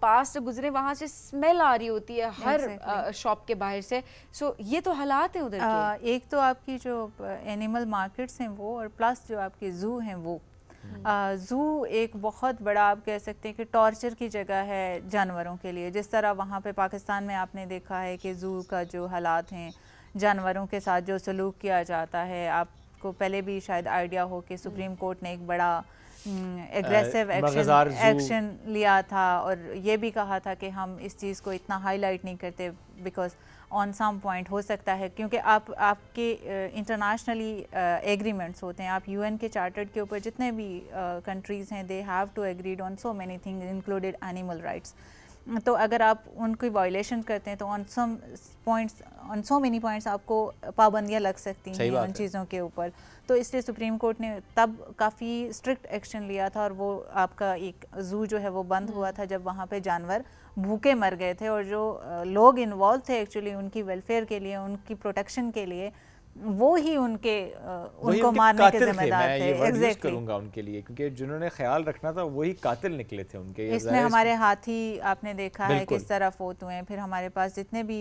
पास से गुजरे वहाँ से स्मेल आ रही होती है हर शॉप के बाहर से। सो ये तो हालात हैं उधर के। एक तो आपकी जो एनिमल मार्केट्स हैं वो, और प्लस जो आपके ज़ू हैं वो। ज़ू एक बहुत बड़ा आप कह सकते हैं कि टॉर्चर की जगह है जानवरों के लिए। जिस तरह वहाँ पे पाकिस्तान में आपने देखा है कि ज़ू का जो हालात हैं, जानवरों के साथ जो सलूक किया जाता है, आपको पहले भी शायद आइडिया हो कि सुप्रीम कोर्ट ने एक बड़ा एग्रेसिव एक्शन लिया था, और ये भी कहा था कि हम इस चीज़ को इतना हाईलाइट नहीं करते बिकॉज ऑन सम पॉइंट हो सकता है, क्योंकि आपके इंटरनेशनली एग्रीमेंट्स होते हैं, आप यूएन के चार्टर्ड के ऊपर जितने भी कंट्रीज़ हैं, they have to agreed on so many things included animal rights. तो अगर आप उनकी वायलेशन करते हैं तो ऑन सो मेनी पॉइंट्स आपको पाबंदियाँ लग सकती हैं उन चीज़ों के ऊपर। तो इसलिए सुप्रीम कोर्ट ने तब काफ़ी स्ट्रिक्ट एक्शन लिया था, और वो आपका एक ज़ू जो है वो बंद हुआ था जब वहाँ पे जानवर भूखे मर गए थे, और जो लोग इन्वॉल्व थे एक्चुअली उनकी वेलफेयर के लिए, उनकी प्रोटेक्शन के लिए, वो ही उनको मारने के जिम्मेदार थे। एग्जैक्टली करूंगा उनके लिए, क्योंकि जिन्होंने ख्याल रखना था वही कातिल निकले थे उनके। इसमें हमारे हाथी आपने देखा है किस तरह फोत हुए हैं। फिर हमारे पास जितने भी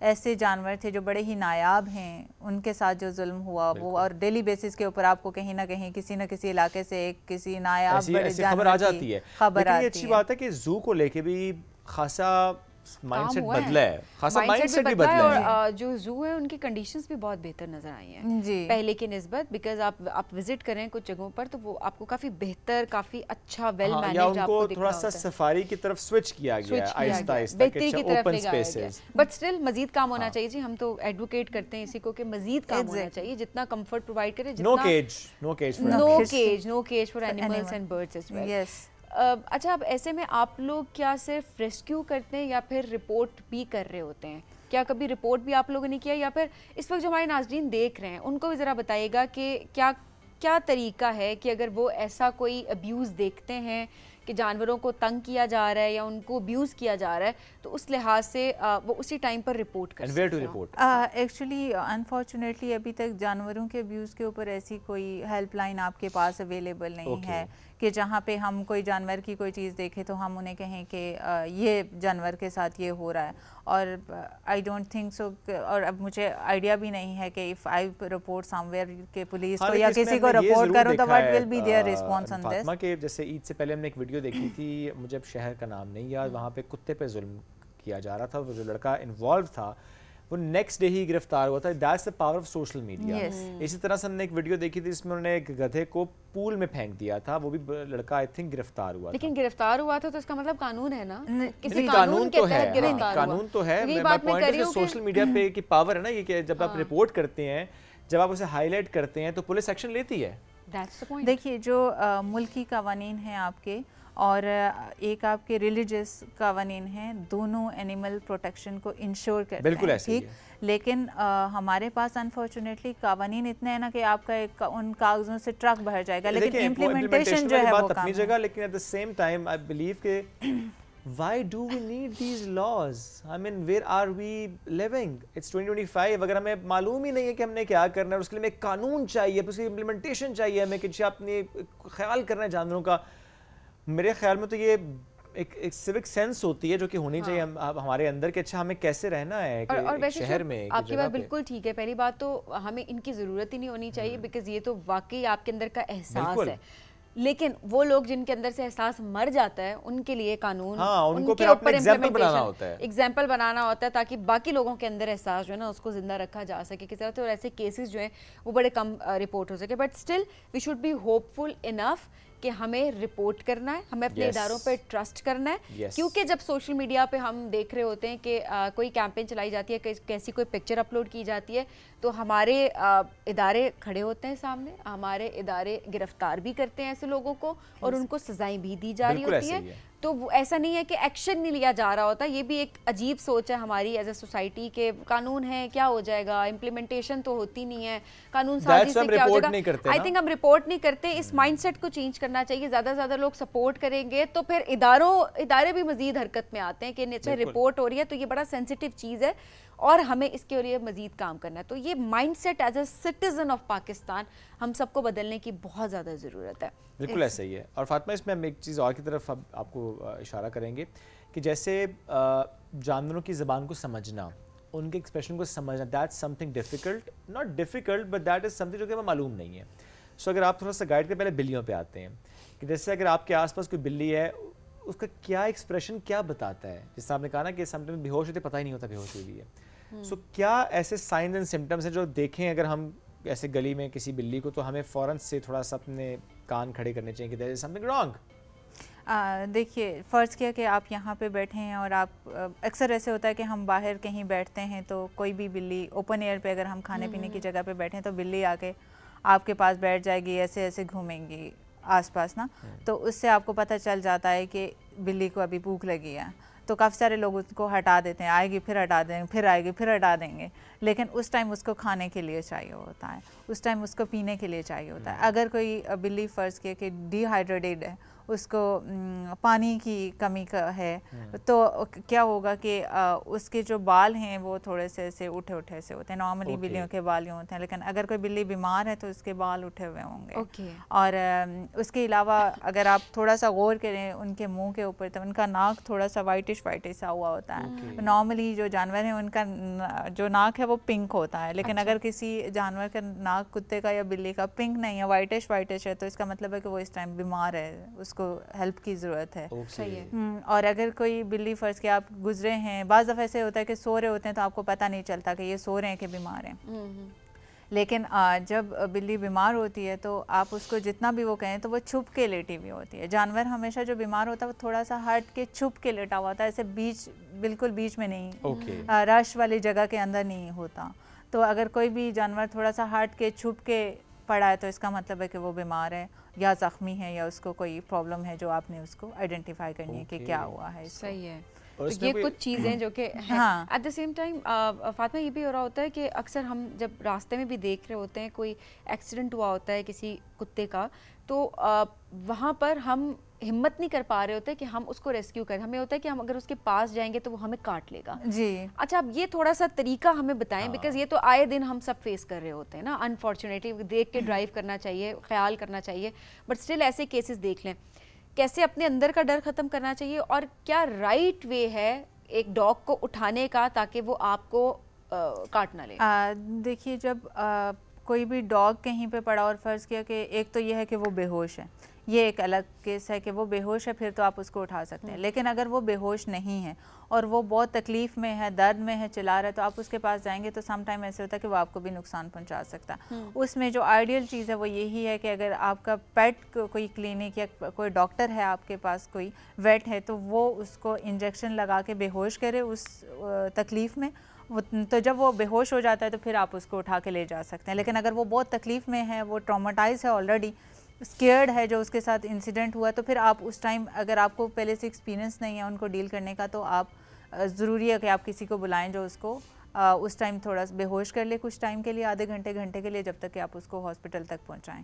ऐसे जानवर थे जो बड़े ही नायाब हैं, उनके साथ जो जुल्म हुआ वो, और डेली बेसिस के ऊपर आपको कहीं ना कहीं किसी न किसी इलाके से किसी नायाब बड़े जानवर खबर आ जाती है। खबर आती है। अच्छी बात है कि जू को लेके भी खासा माइंडसेट बदला है, खासा माइंडसेट भी बदला है, और जो जू है उनकी कंडीशंस भी बहुत बेहतर नजर आई हैं पहले की निस्बत। बिकॉज आप विजिट करें कुछ जगहों पर तो वो आपको काफी बेहतर, काफी अच्छा वेल मैनेज्ड आपको दिख रहा होता है। थोड़ा सा सफारी की तरफ स्विच किया गया है, आहिस्ता आहिस्ता, बेहतरी की तरफ ले गया है। बट स्टिल मजीद काम होना चाहिए जी। हम तो एडवोकेट करते हैं इसी को कि मजीद काम होना चाहिए, जितना कंफर्ट प्रोवाइड करे, no cage for animals and birds as well. अच्छा, अब ऐसे में आप लोग क्या सिर्फ रेस्क्यू करते हैं या फिर रिपोर्ट भी कर रहे होते हैं? क्या कभी रिपोर्ट भी आप लोगों ने किया, या फिर इस वक्त जो हमारे नाज़रीन देख रहे हैं उनको भी ज़रा बताइएगा कि क्या तरीका है कि अगर वो ऐसा कोई अब्यूज़ देखते हैं कि जानवरों को तंग किया जा रहा है या उनको अब्यूज़ किया जा रहा है, तो उस लिहाज से वो उसी टाइम पर रिपोर्ट कर सकते हैं? एक्चुअली अनफॉर्चुनेटली अभी तक जानवरों के अब्यूज़ के ऊपर ऐसी कोई हेल्पलाइन आपके पास अवेलेबल नहीं है कि जहाँ पे हम कोई जानवर की कोई चीज़ देखें तो हम उन्हें कहें कि ये जानवर के साथ ये हो रहा है। और आई डोंट थिंक सो, और अब मुझे आइडिया भी नहीं है कि इफ़ आई रिपोर्ट समवेयर के पुलिस को या किसी को रिपोर्ट करूं तो what will be their response on this. के जैसे ईद से पहले हमने एक वीडियो देखी थी, मुझे अब शहर का नाम नहीं याद, वहाँ पे कुत्ते पे जुल्म किया जा रहा था, वो जो लड़का इन्वॉल्व था वो नेक्स्ट डे ही गिरफ्तार हुआ था। That's the power of social media. इसी तरह से हमने एक वीडियो देखी थी जिसमें उन्होंने एक गधे को पूल में फेंक दिया था, वो भी लड़का आई थिंक गिरफ्तार हुआ। लेकिन गिरफ्तार हुआ था तो इसका मतलब कानून है ना, किसी कानून तो है, कानून तो है। मैं पॉइंट है सोशल मीडिया पे की पावर है ना ये, कि जब आप रिपोर्ट करते हैं, जब आप उसे हाईलाइट करते हैं तो पुलिस एक्शन लेती है। देखिए, जो मुल्की कानून हैं आपके और एक आपके रिलीजियस कानून हैं, दोनों एनिमल प्रोटेक्शन को इंश्योर करते हैं, ठीक। लेकिन हमारे पास अनफॉर्चुनेटली कानून इतने हैं ना कि आपका उन कागजों से ट्रक भर जाएगा, लेकिन इम्प्लीमेंटेशन जो है वो अपनी जगह। लेकिन at the same time I believe के why do we need these laws? I mean, where are we living? It's 2025. अगर हमें मालूम ही नहीं है कि हमने क्या करना है, उसके लिए हमें कानून चाहिए, उसकी इम्प्लीमेंटेशन चाहिए हमें, कि अपने ख्याल करना है जानवरों का। मेरे ख्याल में तो ये एक सिविक सेंस होती है जो कि होनी चाहिए हमारे अंदर, कि अच्छा हमें कैसे रहना है और शहर में। आपकी बात बिल्कुल ठीक है। पहली बात तो हमें इनकी ज़रूरत ही नहीं होनी चाहिए, बिकॉज ये तो वाकई आपके अंदर का एहसास है। लेकिन वो लोग जिनके अंदर से एहसास मर जाता है, उनके लिए कानून, उनको फिर अपना एग्जाम्पल बनाना होता है, बनाना होता है, ताकि बाकी लोगों के अंदर एहसास जो है ना उसको जिंदा रखा जा सके किसी तरह। और ऐसे केसेस जो हैं वो बड़े कम रिपोर्ट हो सके। But still we should be hopeful enough कि हमें रिपोर्ट करना है, हमें अपने इदारों पर ट्रस्ट करना है। क्योंकि जब सोशल मीडिया पे हम देख रहे होते हैं कि कोई कैंपेन चलाई जाती है, कैसी कोई पिक्चर अपलोड की जाती है, तो हमारे इदारे खड़े होते हैं सामने, हमारे इदारे गिरफ्तार भी करते हैं ऐसे लोगों को और उनको सजाएं भी दी जा रही होती है। तो ऐसा नहीं है कि एक्शन नहीं लिया जा रहा होता। ये भी एक अजीब सोच है हमारी एज ए सोसाइटी के कानून है क्या हो जाएगा, इम्प्लीमेंटेशन तो होती नहीं है, कानून साजी से क्या हो जाएगा। आई थिंक हम रिपोर्ट नहीं करते। इस माइंडसेट को चेंज करना चाहिए। ज़्यादा से ज़्यादा लोग सपोर्ट करेंगे तो फिर इदारे भी मजीद हरकत में आते हैं कि नीचे रिपोर्ट हो रही है तो ये बड़ा सेंसिटिव चीज़ है और हमें इसके लिए मजीद काम करना है। तो ये mindset as a citizen of Pakistan हम सबको बदलने की बहुत ज़्यादा ज़रूरत है। बिल्कुल ऐसा ही है। और फातिमा, इसमें हम एक चीज़ और की तरफ आपको इशारा करेंगे कि जैसे जानवरों की ज़बान को समझना, उनके एक्सप्रेशन को समझना, that's something difficult, not difficult but that is something जो कि हमें मालूम नहीं है। सो अगर आप थोड़ा सा गाइड के पहले बिल्लियों पे आते हैं कि जैसे अगर आपके आसपास कोई बिल्ली है, उसका क्या एक्सप्रेशन क्या बताता है। जैसे आपने कहा ना कि समटाइम बेहोश होते पता ही नहीं होता बेहोश हुई है। सो क्या ऐसे साइंस एंड सिम्टम्स हैं जो देखें अगर हम ऐसे गली में किसी बिल्ली को, तो हमें फ़ौरन से थोड़ा सा अपने कान खड़े करने चाहिए कि देयर इज समथिंग रॉन्ग? देखिए, फ़र्ज़ किया कि आप यहाँ पे बैठे हैं और आप अक्सर ऐसे होता है कि हम बाहर कहीं बैठते हैं तो कोई भी बिल्ली ओपन एयर पे, अगर हम खाने पीने की जगह पे बैठे हैं तो बिल्ली आके आपके पास बैठ जाएगी, ऐसे ऐसे घूमेंगी आसपास ना, तो उससे आपको पता चल जाता है कि बिल्ली को अभी भूख लगी है। तो काफ़ी सारे लोग उसको हटा देते हैं, आएगी फिर हटा देंगे, फिर आएगी फिर हटा देंगे, लेकिन उस टाइम उसको खाने के लिए चाहिए होता है, उस टाइम उसको पीने के लिए चाहिए होता है। अगर कोई बिल्ली फ़र्ज़ किया कि डिहाइड्रेटेड है, उसको पानी की कमी का है, तो क्या होगा कि उसके जो बाल हैं वो थोड़े से ऐसे उठे उठे से होते हैं। नॉर्मली बिल्लियों के बाल यूँ होते हैं, लेकिन अगर कोई बिल्ली बीमार है तो उसके बाल उठे हुए होंगे। और उसके अलावा अगर आप थोड़ा सा गौर करें उनके मुंह के ऊपर, तो उनका नाक थोड़ा सा वाइटिश सा हुआ होता है। नॉर्मली जो जानवर हैं उनका जो नाक है वो पिंक होता है, लेकिन अगर किसी जानवर का नाक, कुत्ते का या बिल्ली का, पिंक नहीं है, वाइटिश है, तो इसका मतलब है कि वो इस टाइम बीमार है, उसको हेल्प की ज़रूरत है। सही है। और अगर कोई बिल्ली फ़र्ज़ के आप गुजरे हैं, बाज़ दफ़ा ऐसे होता है कि सो रहे होते हैं तो आपको पता नहीं चलता कि ये सो रहे हैं कि बीमार हैं। लेकिन जब बिल्ली बीमार होती है तो आप उसको जितना भी वो कहें तो वो छुप के लेटी हुई होती है। जानवर हमेशा जो बीमार होता है वो थोड़ा सा हट के छुप के लेटा हुआ होता है, ऐसे बिल्कुल बीच में नहीं, रश वाली जगह के अंदर नहीं होता। तो अगर कोई भी जानवर थोड़ा सा हट के छुप के पड़ा है तो इसका मतलब है कि वो बीमार है या ज़ख्मी है या उसको कोई प्रॉब्लम है जो आपने उसको आइडेंटिफाई करनी है कि क्या हुआ है। सही है। तो ये कुछ चीज़ें जो कि at the same time Fatima ये भी हो रहा होता है कि अक्सर हम जब रास्ते में भी देख रहे होते हैं कोई एक्सीडेंट हुआ होता है किसी कुत्ते का, तो वहाँ पर हम हिम्मत नहीं कर पा रहे होते कि हम उसको रेस्क्यू करें। हमें होता है कि हम अगर उसके पास जाएंगे तो वो हमें काट लेगा जी। अच्छा, अब ये थोड़ा सा तरीका हमें बताएं, बिकॉज ये तो आए दिन हम सब फेस कर रहे होते हैं ना। अनफॉर्चुनेटली देख के ड्राइव करना चाहिए, ख्याल करना चाहिए, बट स्टिल ऐसे केसेस देख लें। कैसे अपने अंदर का डर ख़त्म करना चाहिए और क्या राइट वे है एक डॉग को उठाने का ताकि वो आपको काट ना ले? देखिए, जब कोई भी डॉग कहीं पे पड़ा और फ़र्ज़ किया कि एक तो ये है कि वो बेहोश है, ये एक अलग केस है कि वो बेहोश है, फिर तो आप उसको उठा सकते हैं। लेकिन अगर वो बेहोश नहीं है और वो बहुत तकलीफ़ में है, दर्द में है, चिल्ला रहा है, तो आप उसके पास जाएंगे तो सम टाइम ऐसे होता है कि वो आपको भी नुकसान पहुंचा सकता है। उसमें जो आइडियल चीज़ है वो यही है कि अगर आपका पेट कोई क्लिनिक या कोई डॉक्टर है आपके पास, कोई वेट है, तो वो उसको इंजेक्शन लगा के बेहोश करे उस तकलीफ़ में। तो जब वो बेहोश हो जाता है तो फिर आप उसको उठा के ले जा सकते हैं। लेकिन अगर वो बहुत तकलीफ़ में है, वो ट्रॉमाटाइज है, ऑलरेडी स्केयर्ड है जो उसके साथ इंसिडेंट हुआ, तो फिर आप उस टाइम, अगर आपको पहले से एक्सपीरियंस नहीं है उनको डील करने का, तो आप ज़रूरी है कि आप किसी को बुलाएं जो उसको उस टाइम थोड़ा बेहोश कर ले कुछ टाइम के लिए, आधे घंटे के लिए, जब तक कि आप उसको हॉस्पिटल तक पहुंचाएं।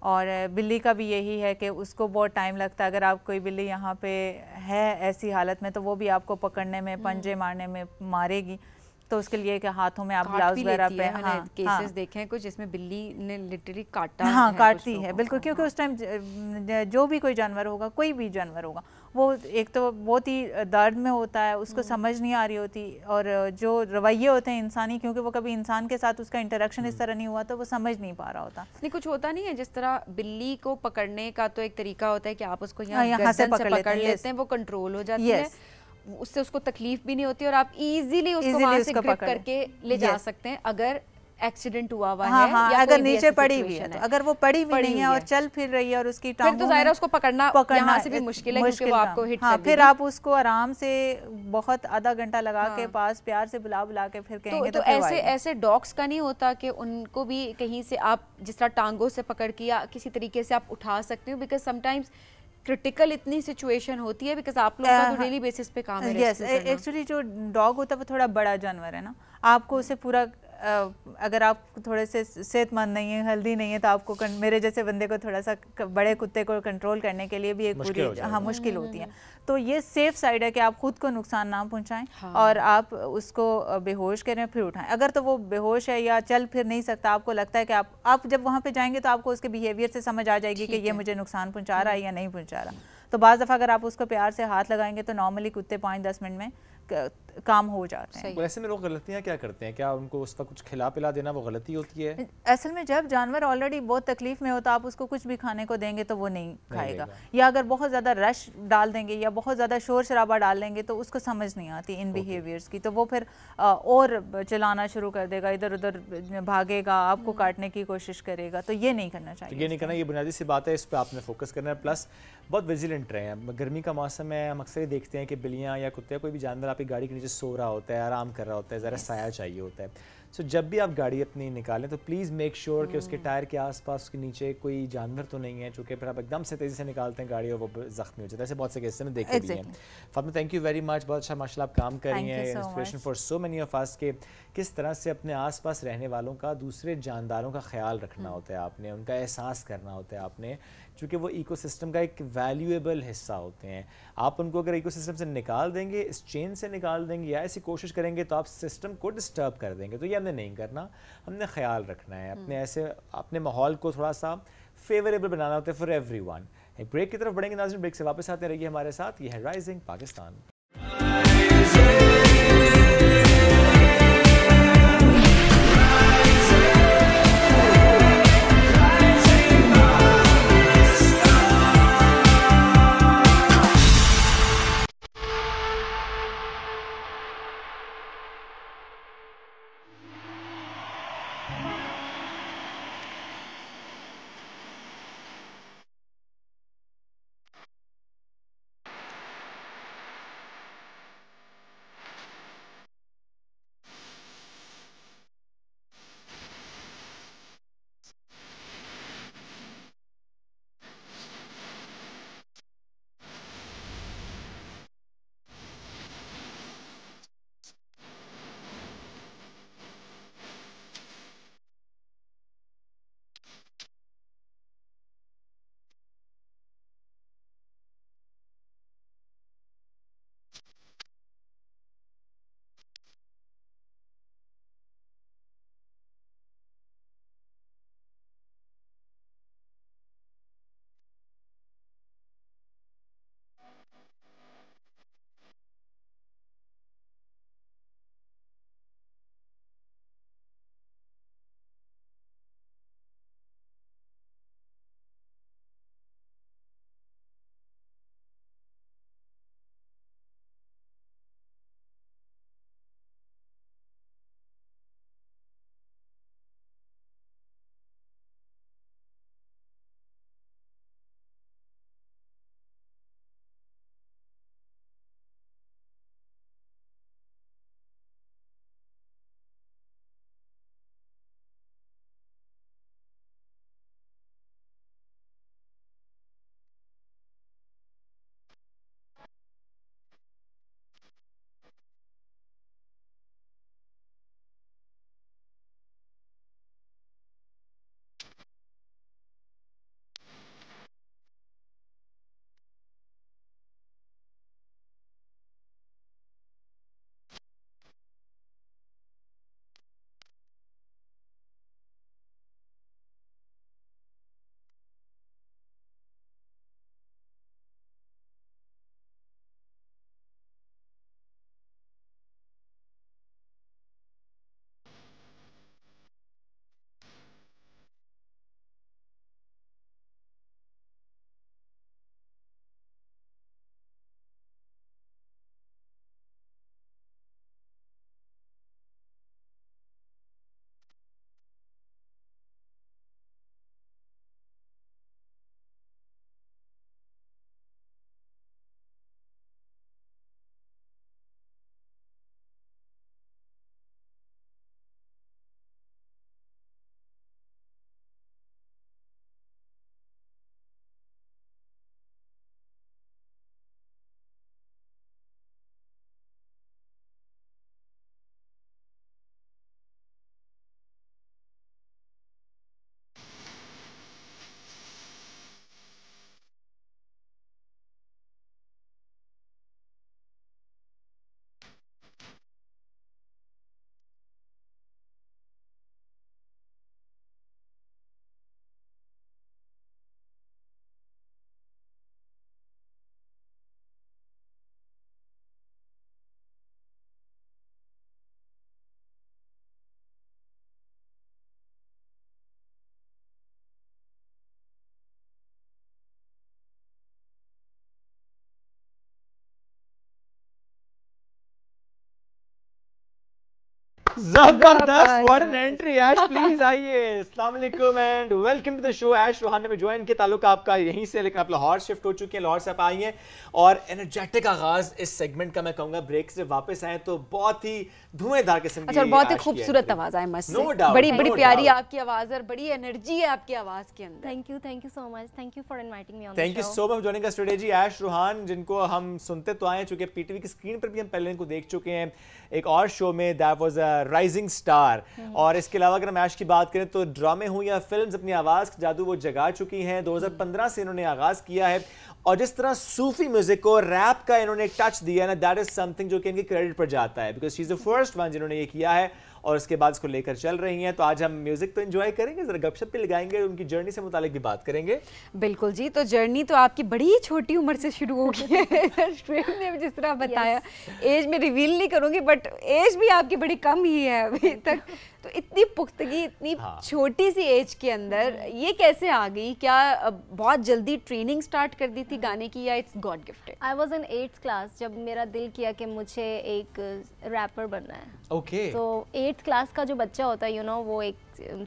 और बिल्ली का भी यही है कि उसको बहुत टाइम लगता है। अगर आप कोई बिल्ली यहाँ पे है ऐसी हालत में तो वो भी आपको पकड़ने में, पंजे मारने में मारेगी, तो उसके लिए कि हाथों में आप ग्लव्स वगैरह पे, केसेस देखे हैं कुछ जिसमें बिल्ली ने लिटरली काटा, काटती है बिल्कुल, क्योंकि उस टाइम जो भी कोई जानवर होगा, कोई भी जानवर होगा, वो एक तो बहुत ही दर्द में होता है, उसको समझ नहीं आ रही होती, और जो रवैये होते हैं इंसानी, क्योंकि वो कभी इंसान के साथ उसका इंटरेक्शन इस तरह नहीं हुआ, तो वो समझ नहीं पा रहा होता। नहीं, कुछ होता नहीं है जिस तरह बिल्ली को पकड़ने का तो एक तरीका होता है कि आप उसको यहाँ से पकड़ लेते हैं, वो कंट्रोल हो जाती है, उससे उसको तकलीफ भी नहीं होती और आप इजीली उसको वहां से ग्रिप करके ले जा सकते हैं अगर एक्सीडेंट हुआ हुआ है या अगर नीचे पड़ी हुई है। तो अगर वो पड़ी हुई नहीं है और चल फिर रही है और उसकी फिर तो ज़ाहिर है उसको पकड़ना यहाँ से भी मुश्किल है, क्योंकि वो आपको हिट कर देगी। फिर आप उसको आराम से बहुत आधा घंटा लगा के पास प्यार से बुला के फिर कहेंगे। तो ऐसे डॉग्स का नहीं होता कि उनको भी कहीं से आप जिस तरह टांगों से पकड़ के या किसी तरीके से आप उठा सकते हो, बिकॉज समटाइम्स क्रिटिकल इतनी सिचुएशन होती है, बिकॉज आप लोग का तो डेली बेसिस पे काम है। यस, एक्चुअली जो डॉग होता है वो थोड़ा बड़ा जानवर है ना, आपको उसे पूरा अगर आप थोड़े से सेहतमंद नहीं है, हेल्दी नहीं है, तो आपको मेरे जैसे बंदे को थोड़ा सा बड़े कुत्ते को कंट्रोल करने के लिए भी एक पूरी मुश्किल होती है। तो ये सेफ साइड है कि आप खुद को नुकसान ना पहुंचाएं और आप उसको बेहोश करें फिर उठाएं। अगर तो वो बेहोश है या चल फिर नहीं सकता, आपको लगता है कि आप जब वहाँ पे जाएंगे तो आपको उसके बिहेवियर से समझ आ जाएगी कि ये मुझे नुकसान पहुंचा रहा है या नहीं पहुंचा रहा। तो बाज़ दफ़ा अगर आप उसको प्यार से हाथ लगाएंगे तो नॉर्मली कुत्ते 5-10 मिनट में काम हो जाते हैं। ऐसे में लोग गलतियाँ क्या करते हैं? क्या उनको उस वक्त कुछ खिला पिला देना वो गलती होती है? असल में जब जानवर ऑलरेडी बहुत तकलीफ में होता है, आप उसको कुछ भी खाने को देंगे तो वो नहीं खाएगा, या अगर बहुत ज़्यादा रश डाल देंगे या बहुत ज़्यादा शोर शराबा डाल देंगे तो उसको समझ नहीं आती इन बिहेवियर्स की, तो वो फिर और चलाना शुरू कर देगा, इधर उधर भागेगा, आपको काटने की कोशिश करेगा। तो ये नहीं करना चाहिए, ये नहीं करना, ये बुनियादी सी बात है, इस पर आपने फोकस करना है। प्लस बहुत विजिलेंट रहें। गर्मी का मौसम है, हम अक्सर देखते हैं कि बिल्लियाँ या कुत्ते, कोई भी जानवर आपकी गाड़ी के नीचे सो रहा होता है, आराम कर रहा होता है, ज़रा साया चाहिए होता है, सो जब भी आप गाड़ी अपनी निकालें तो प्लीज़ मेक श्योर कि उसके टायर के आसपास उसके नीचे कोई जानवर तो नहीं है, चूँकि फिर आप एकदम से तेज़ी से निकालते हैं गाड़ी और वो ज़ख्मी हो जाता है। ऐसे बहुत से केसेस में देखे भी हैं। Fatima, thank you very much, बहुत अच्छा माशाल्लाह आप काम कर रही हैं, inspiration for so many of us के किस तरह से अपने आसपास रहने वालों का, दूसरे जानदारों का ख्याल रखना होता है आपने, उनका एहसास करना होता है आपने, क्योंकि वो इकोसिस्टम का एक वैल्यूएबल हिस्सा होते हैं। आप उनको अगर इकोसिस्टम से निकाल देंगे, इस चेन से निकाल देंगे या ऐसी कोशिश करेंगे तो आप सिस्टम को डिस्टर्ब कर देंगे। तो ये हमने नहीं करना, हमने ख्याल रखना है अपने, ऐसे अपने माहौल को थोड़ा सा फेवरेबल बनाना होता है फॉर एवरीवन। एक ब्रेक की तरफ बढ़ेंगे नाज़रीन, ब्रेक से वापस आते रहिए हमारे साथ। ये है राइजिंग पाकिस्तान। जबरदस्त, what an entry. Ash please आइए। अस्सलाम वालेकुम and welcome to the show. Ash Rohan ने ज्वाइन किया, ताल्लुक आपका यहीं से, लेकिन आप लाहौर शिफ्ट हो चुके हैं, लाहौर से आप आई हैं और एनर्जेटिक आगाज इस सेगमेंट का मैं कहूंगा। ब्रेक से वापस आए तो बहुत ही धुएंधार किस्म की, अच्छा, बहुत ही खूबसूरत आवाज है, मस्त नो डाउट, बड़ी बड़ी प्यारी आपकी आवाज और बड़ी एनर्जी है आपकी आवाज के अंदर। Thank you so much, thank you for inviting me on the show. Thank you so much joining us today जी। ऐश रोहान, जिनको हम सुनते तो आए, चूंकि पीटीवी की स्क्रीन पर भी हम पहले इनको देख चुके हैं एक और शो में, that was a rising star. और इसके अलावा अगर हम ऐश की बात करें तो ड्रामे हो या फिल्म्स, अपनी आवाज़ का जादू वो जगा चुकी हैं। 2015 से इन्होंने आगाज़ किया है और जिस तरह सूफी म्यूजिक को रैप का इन्होंने एक टच दिया ना, दैट इज समथिंग जो कि इनके क्रेडिट पर जाता है, because she is the first one जिन्होंने ये किया है और उसके बाद इसको लेकर चल रही हैं। तो आज हम म्यूजिक तो एंजॉय करेंगे, जरा गपशप भी लगाएंगे, उनकी जर्नी से मुतालिक भी बात करेंगे। बिल्कुल जी, तो जर्नी तो आपकी बड़ी छोटी उम्र से शुरू हो गई है। श्रेम ने जिस तरह बताया, एज में रिवील नहीं करूंगी बट एज भी आपकी बड़ी कम ही है अभी तक। तो इतनी पुख्तगी, इतनी छोटी सी एज के अंदर ये कैसे आ गई? क्या बहुत जल्दी ट्रेनिंग स्टार्ट कर दी थी गाने की या it's God gifted? I was in 8th class जब मेरा दिल किया कि मुझे एक रैपर बनना है। ओके। तो 8th क्लास का जो बच्चा होता है, वो एक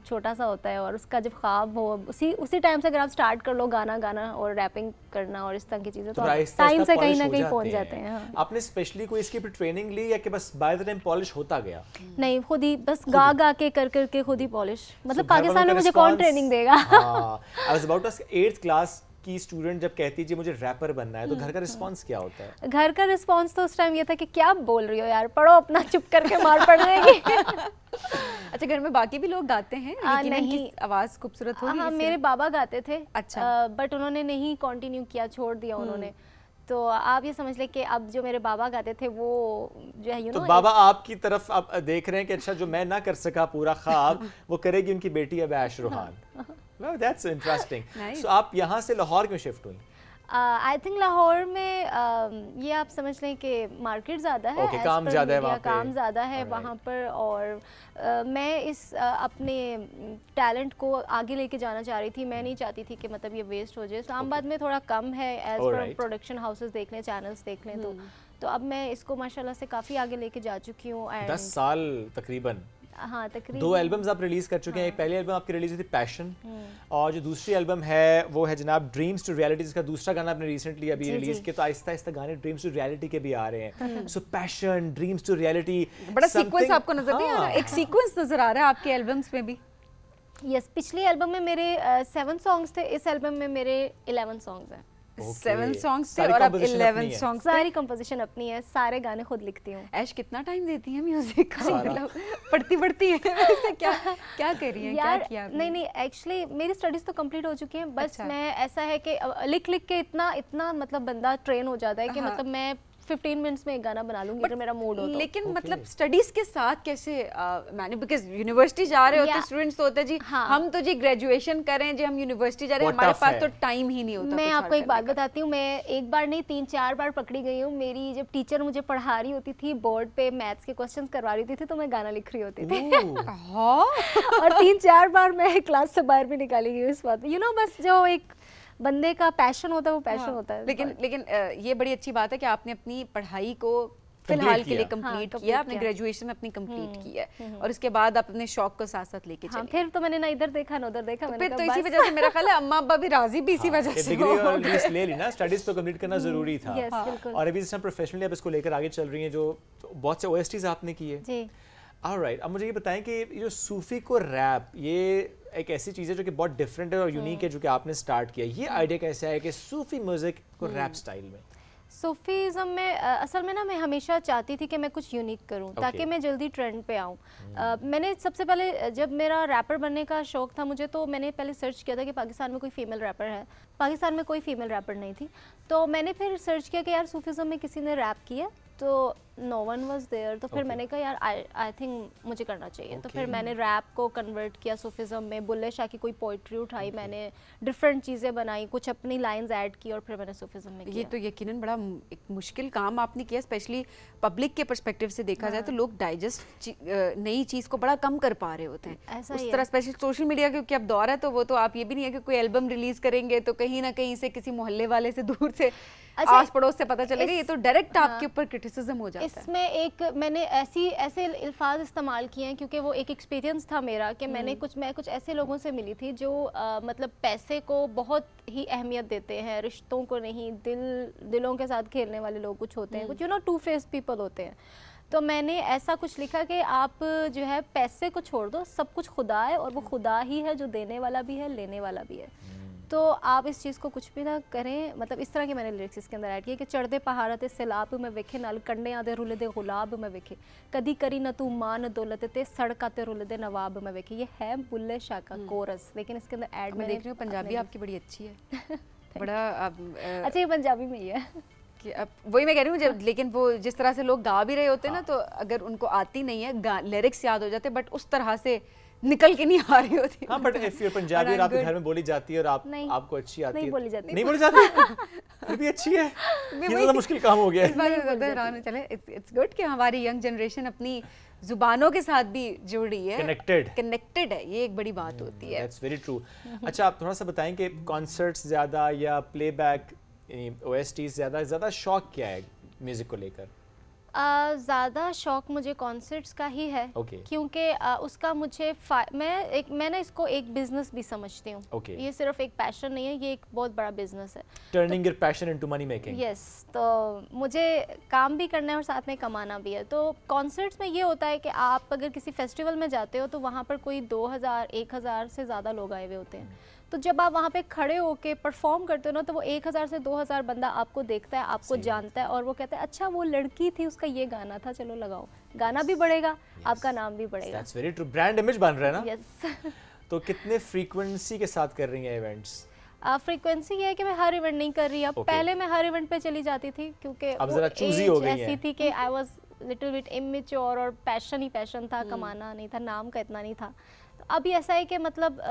छोटा सा होता है और उसका जब ख्वाब हो उसी टाइम से अगर आप स्टार्ट कर लो गाना गाना और रैपिंग करना और इस तरह की चीज़ें, तो टाइम से कहीं ना कहीं पहुंच जाते हैं। हाँ। आपने स्पेशली कोई इसकी ट्रेनिंग ली या कि बस बाय द टाइम पॉलिश होता गया? नहीं, खुद ही बस गा के कर खुद ही पॉलिश। मतलब पाकिस्तान में मुझे कौन ट्रेनिंग देगा? I was about to ask, 8th class की स्टूडेंट जब कहती है जी मुझे रैपर बनना है, तो घर का रिस्पांस क्या होता है? घर का रिस्पांस तो उस टाइम ये था कि क्या बोल रही हो यार, पढ़ो अपना, चुप करके मार पड़ जाएगी। अच्छा, घर में बाकी भी लोग गाते हैं? नहीं, आवाज खूबसूरत होगी। हाँ, मेरे बाबा गाते थे। अच्छा। बट उन्होंने नहीं कंटिन्यू किया, छोड़ दिया उन्होंने। तो आप ये समझ लें कि अब जो मेरे बाबा गाते थे वो जो है तो बाबा आपकी तरफ आप देख रहे हैं कि अच्छा जो मैं ना कर सका पूरा ख्वाब वो करेगी उनकी बेटी अब ऐश Rohan. Well, that's interesting. Nice. So आप यहाँ से लाहौर क्यों शिफ्ट हुई? आई थिंक लाहौर में ये आप समझ लें कि मार्केट ज़्यादा है, okay, काम ज़्यादा है वहाँ पे, काम ज़्यादा है वहाँ पर। और मैं इस अपने टैलेंट को आगे लेके जाना चाह रही थी। मैं नहीं चाहती थी कि मतलब ये वेस्ट हो जाए। इस्लामाबाद में थोड़ा कम है एज पर प्रोडक्शन हाउसेस देख लें, चैनल्स देख लें, तो अब मैं इसको माशाल्लाह से काफ़ी आगे लेके जा चुकी हूँ। 10 साल तकरीबन। हाँ, तकरीबन 2 एल्बम्स आप रिलीज कर चुके हैं। एक पहली एल्बम आपकी रिलीज हुई थी पैशन, और जो दूसरी एल्बम है वो है जनाब ड्रीम्स टू रियलिटी, जिसका दूसरा गाना आपने रिसेंटली अभी रिलीज किया। तो आहिस्ता आहिस्ता गाने ड्रीम्स टू रियलिटी के भी आ रहे हैं। So passion, dreams to reality, बड़ा सीक्वेंस आपको नजर नहीं आ रहा? एक सीक्वेंस नजर आ रहा है आपके एल्बम्स में भी। यस, पिछली एल्बम में मेरे 7 सॉन्ग्स थे, इस एल्बम में मेरे 11 सॉन्ग्स हैं। 7 सॉन्ग्स थे और अब 11 सॉन्ग्स। सारी कंपोजिशन अपनी है, सारे गाने खुद लिखती हूँ। ऐश कितना टाइम देती है म्यूजिक का? मतलब पढ़ती है क्या कर रही है? क्या किया? नहीं, एक्चुअली मेरी स्टडीज तो कंप्लीट हो चुकी हैं। बस मैं ऐसा है कि लिख के इतना मतलब बंदा ट्रेन हो जाता है कि मतलब मैं 15 मिनट्स में एक गाना बना लूंगी अगर मेरा मूड हो तो। लेकिन मतलब स्टडीज के साथ कैसे मैंने, बिकॉज यूनिवर्सिटी जा रहे होते स्टूडेंट्स तो होते जी हम तो जी ग्रेजुएशन करें जी, हम यूनिवर्सिटी जा रहे हैं, हमारे पास तो टाइम ही नहीं होता। मैं आपको एक बात बताती हूँ, मैं एक बार नहीं 3-4 बार पकड़ी गई हूँ। मेरी जब टीचर मुझे पढ़ा रही होती थी, बोर्ड पे मैथ्स के क्वेश्चंस करवा रही थी, तो मैं गाना लिख रही होती थी। और 3-4 बार मैं क्लास से बाहर भी निकाली गई इस बात। बस जो एक बंदे का पैशन होता है वो पैशन होता है। लेकिन ये बड़ी अच्छी बात है कि आपने अपनी पढ़ाई को फिलहाल के लिए कंप्लीट किया, आपने ग्रेजुएशन अपनी कंप्लीट किया है और उसके बाद आप अपने शौक को साथ साथ लेके चले। फिर तो मैंने ना इधर देखा ना उधर देखा, फिर तो इसी वजह से मेरा ख्याल है अम्मा अब्बा भी राजी भी इसी वजह से। डिग्री और लिस्ट ले ली ना, स्टडीज तो कंप्लीट करना जरूरी था। और अभी जिस प्रोफेशनली आप इसको लेकर आगे चल रही हैं, जो बहुत से OSTs आपने किए जी। ऑलराइट, अब मुझे ये बताएं कि ये जो सूफी को रैप, ये एक ऐसी चीज़ है जो कि बहुत डिफरेंट है और यूनिक है, जो कि आपने स्टार्ट किया। ये आइडिया कैसे आया कि सूफी म्यूजिक को रैप स्टाइल में? सूफीज़म में असल में ना मैं हमेशा चाहती थी कि मैं कुछ यूनिक करूं ताकि मैं जल्दी ट्रेंड पे आऊं। मैंने सबसे पहले जब मेरा रैपर बनने का शौक था मुझे, तो मैंने पहले सर्च किया था कि पाकिस्तान में कोई फ़ीमेल रैपर है। पाकिस्तान में कोई फ़ीमेल रैपर नहीं थी, तो मैंने फिर सर्च किया कि यार सूफीज़म में किसी ने रैप किया, तो नो वन वाज देयर। तो फिर मैंने कहा यार आई थिंक मुझे करना चाहिए। तो फिर मैंने रैप को कन्वर्ट किया सूफीज़म में, बुल्ले शाह की कोई पोइट्री उठाई, मैंने डिफरेंट चीज़ें बनाई, कुछ अपनी लाइंस ऐड की और फिर मैंने सूफीज़म में किया। ये तो यकीनन बड़ा एक मुश्किल काम आपने किया, स्पेशली पब्लिक के पर्सपेक्टिव से देखा जाए तो लोग डाइजेस्ट नई चीज़ को बड़ा कम कर पा रहे होते हैं उस तरह, स्पेशली सोशल मीडिया क्योंकि अब दौर है, तो वो तो आप ये भी नहीं है कि कोई एल्बम रिलीज़ करेंगे तो कहीं ना कहीं से किसी मोहल्ले वाले से दूर से आस पड़ोस से पता चलेगा, ये तो डायरेक्ट आपके ऊपर क्रिटिसिज्म हो जाता है। इसमें एक मैंने ऐसे अल्फाज इस्तेमाल किए हैं क्योंकि वो एक एक्सपीरियंस था मेरा कि मैं कुछ ऐसे लोगों से मिली थी जो मतलब पैसे को बहुत ही अहमियत देते हैं, रिश्तों को नहीं, दिलों के साथ खेलने वाले लोग कुछ होते हैं, कुछ टू फेस पीपल होते हैं। तो मैंने ऐसा कुछ लिखा कि आप जो है पैसे को छोड़ दो, सब कुछ खुदा है और वो खुदा ही है जो देने वाला भी है, लेने वाला भी है। तो आप इस चीज़ को कुछ भी ना करें, मतलब इस तरह के मैंने लिरिक्स इसके अंदर ऐड किए कि चढ़दे पहाड़ ते सैलाब में वेखे, नाल कंडे आदे रुले दे गुलाब में वेखे, कदी करी न तू मान दौलत ते सड़का ते रुले दे नवाब में वेखे। ये है बुल्ले शाह का कोरस, लेकिन इसके अंदर ऐड मैं देख रही हूँ पंजाबी आपकी बड़ी अच्छी है। बड़ा अच्छा, ये पंजाबी में ही है कि अब वही मैं कह रही हूँ जब, लेकिन वो जिस तरह से लोग गा भी रहे होते हैं ना, तो अगर उनको आती नहीं है, लिरिक्स याद हो जाते, बट उस तरह से निकल के नहीं आ रही होती। हाँ, बट इफ यू पंजाबी और आपके घर में बोली जाती है और आपको अच्छी आती है, नहीं बोली जाती, नहीं बोली जाती फिर भी अच्छी है, ये तो मुश्किल काम हो गया है। चले, इट्स गुड कि हमारी यंग जनरेशन अपनी जुबानों के साथ भी जुड़ रही है, कनेक्टेड है, ये एक बड़ी बात होती है। That's very true. अच्छा, आप थोड़ा सा बताएं कि कॉन्सर्ट्स ज़्यादा या प्लेबैक, OSTs ज़्यादा शौक क्या है म्यूज़िक को लेकर? ज़्यादा शौक मुझे कॉन्सर्ट्स का ही है, क्योंकि उसका मुझे मैं ना इसको एक बिजनेस भी समझती हूँ। ये सिर्फ एक पैशन नहीं है, ये एक बहुत बड़ा बिजनेस है। Turning your passion into money making. Yes, तो मुझे काम भी करना है और साथ में कमाना भी है। तो कॉन्सर्ट्स में ये होता है कि आप अगर किसी फेस्टिवल में जाते हो तो वहाँ पर कोई 2000 1000 से ज़्यादा लोग आए हुए होते हैं। तो जब आप वहाँ पे खड़े होके परफॉर्म करते हो ना, तो वो 1000 से 2000 बंदा आपको देखता है, आपको जानता है, और वो कहता है अच्छा वो लड़की थी, उसका ये गाना था, चलो लगाओ। गाना भी बढ़ेगा, आपका नाम भी बढ़ेगा। That's very true. Brand image बन रहा है ना? Yes. तो कितने फ्रीक्वेंसी के साथ कर रही हैं इवेंट्स? फ्रीक्वेंसी ये है कि मैं हर इवेंट नहीं कर रही अब। पहले मैं हर इवेंट पे चली जाती थी क्योंकि अब जरा चूजी हो गई है। ऐसी थी कि I was little bit immature और पैशन ही पैशन था, कमाना नहीं था, नाम का इतना नहीं था। तो अभी ऐसा है कि मतलब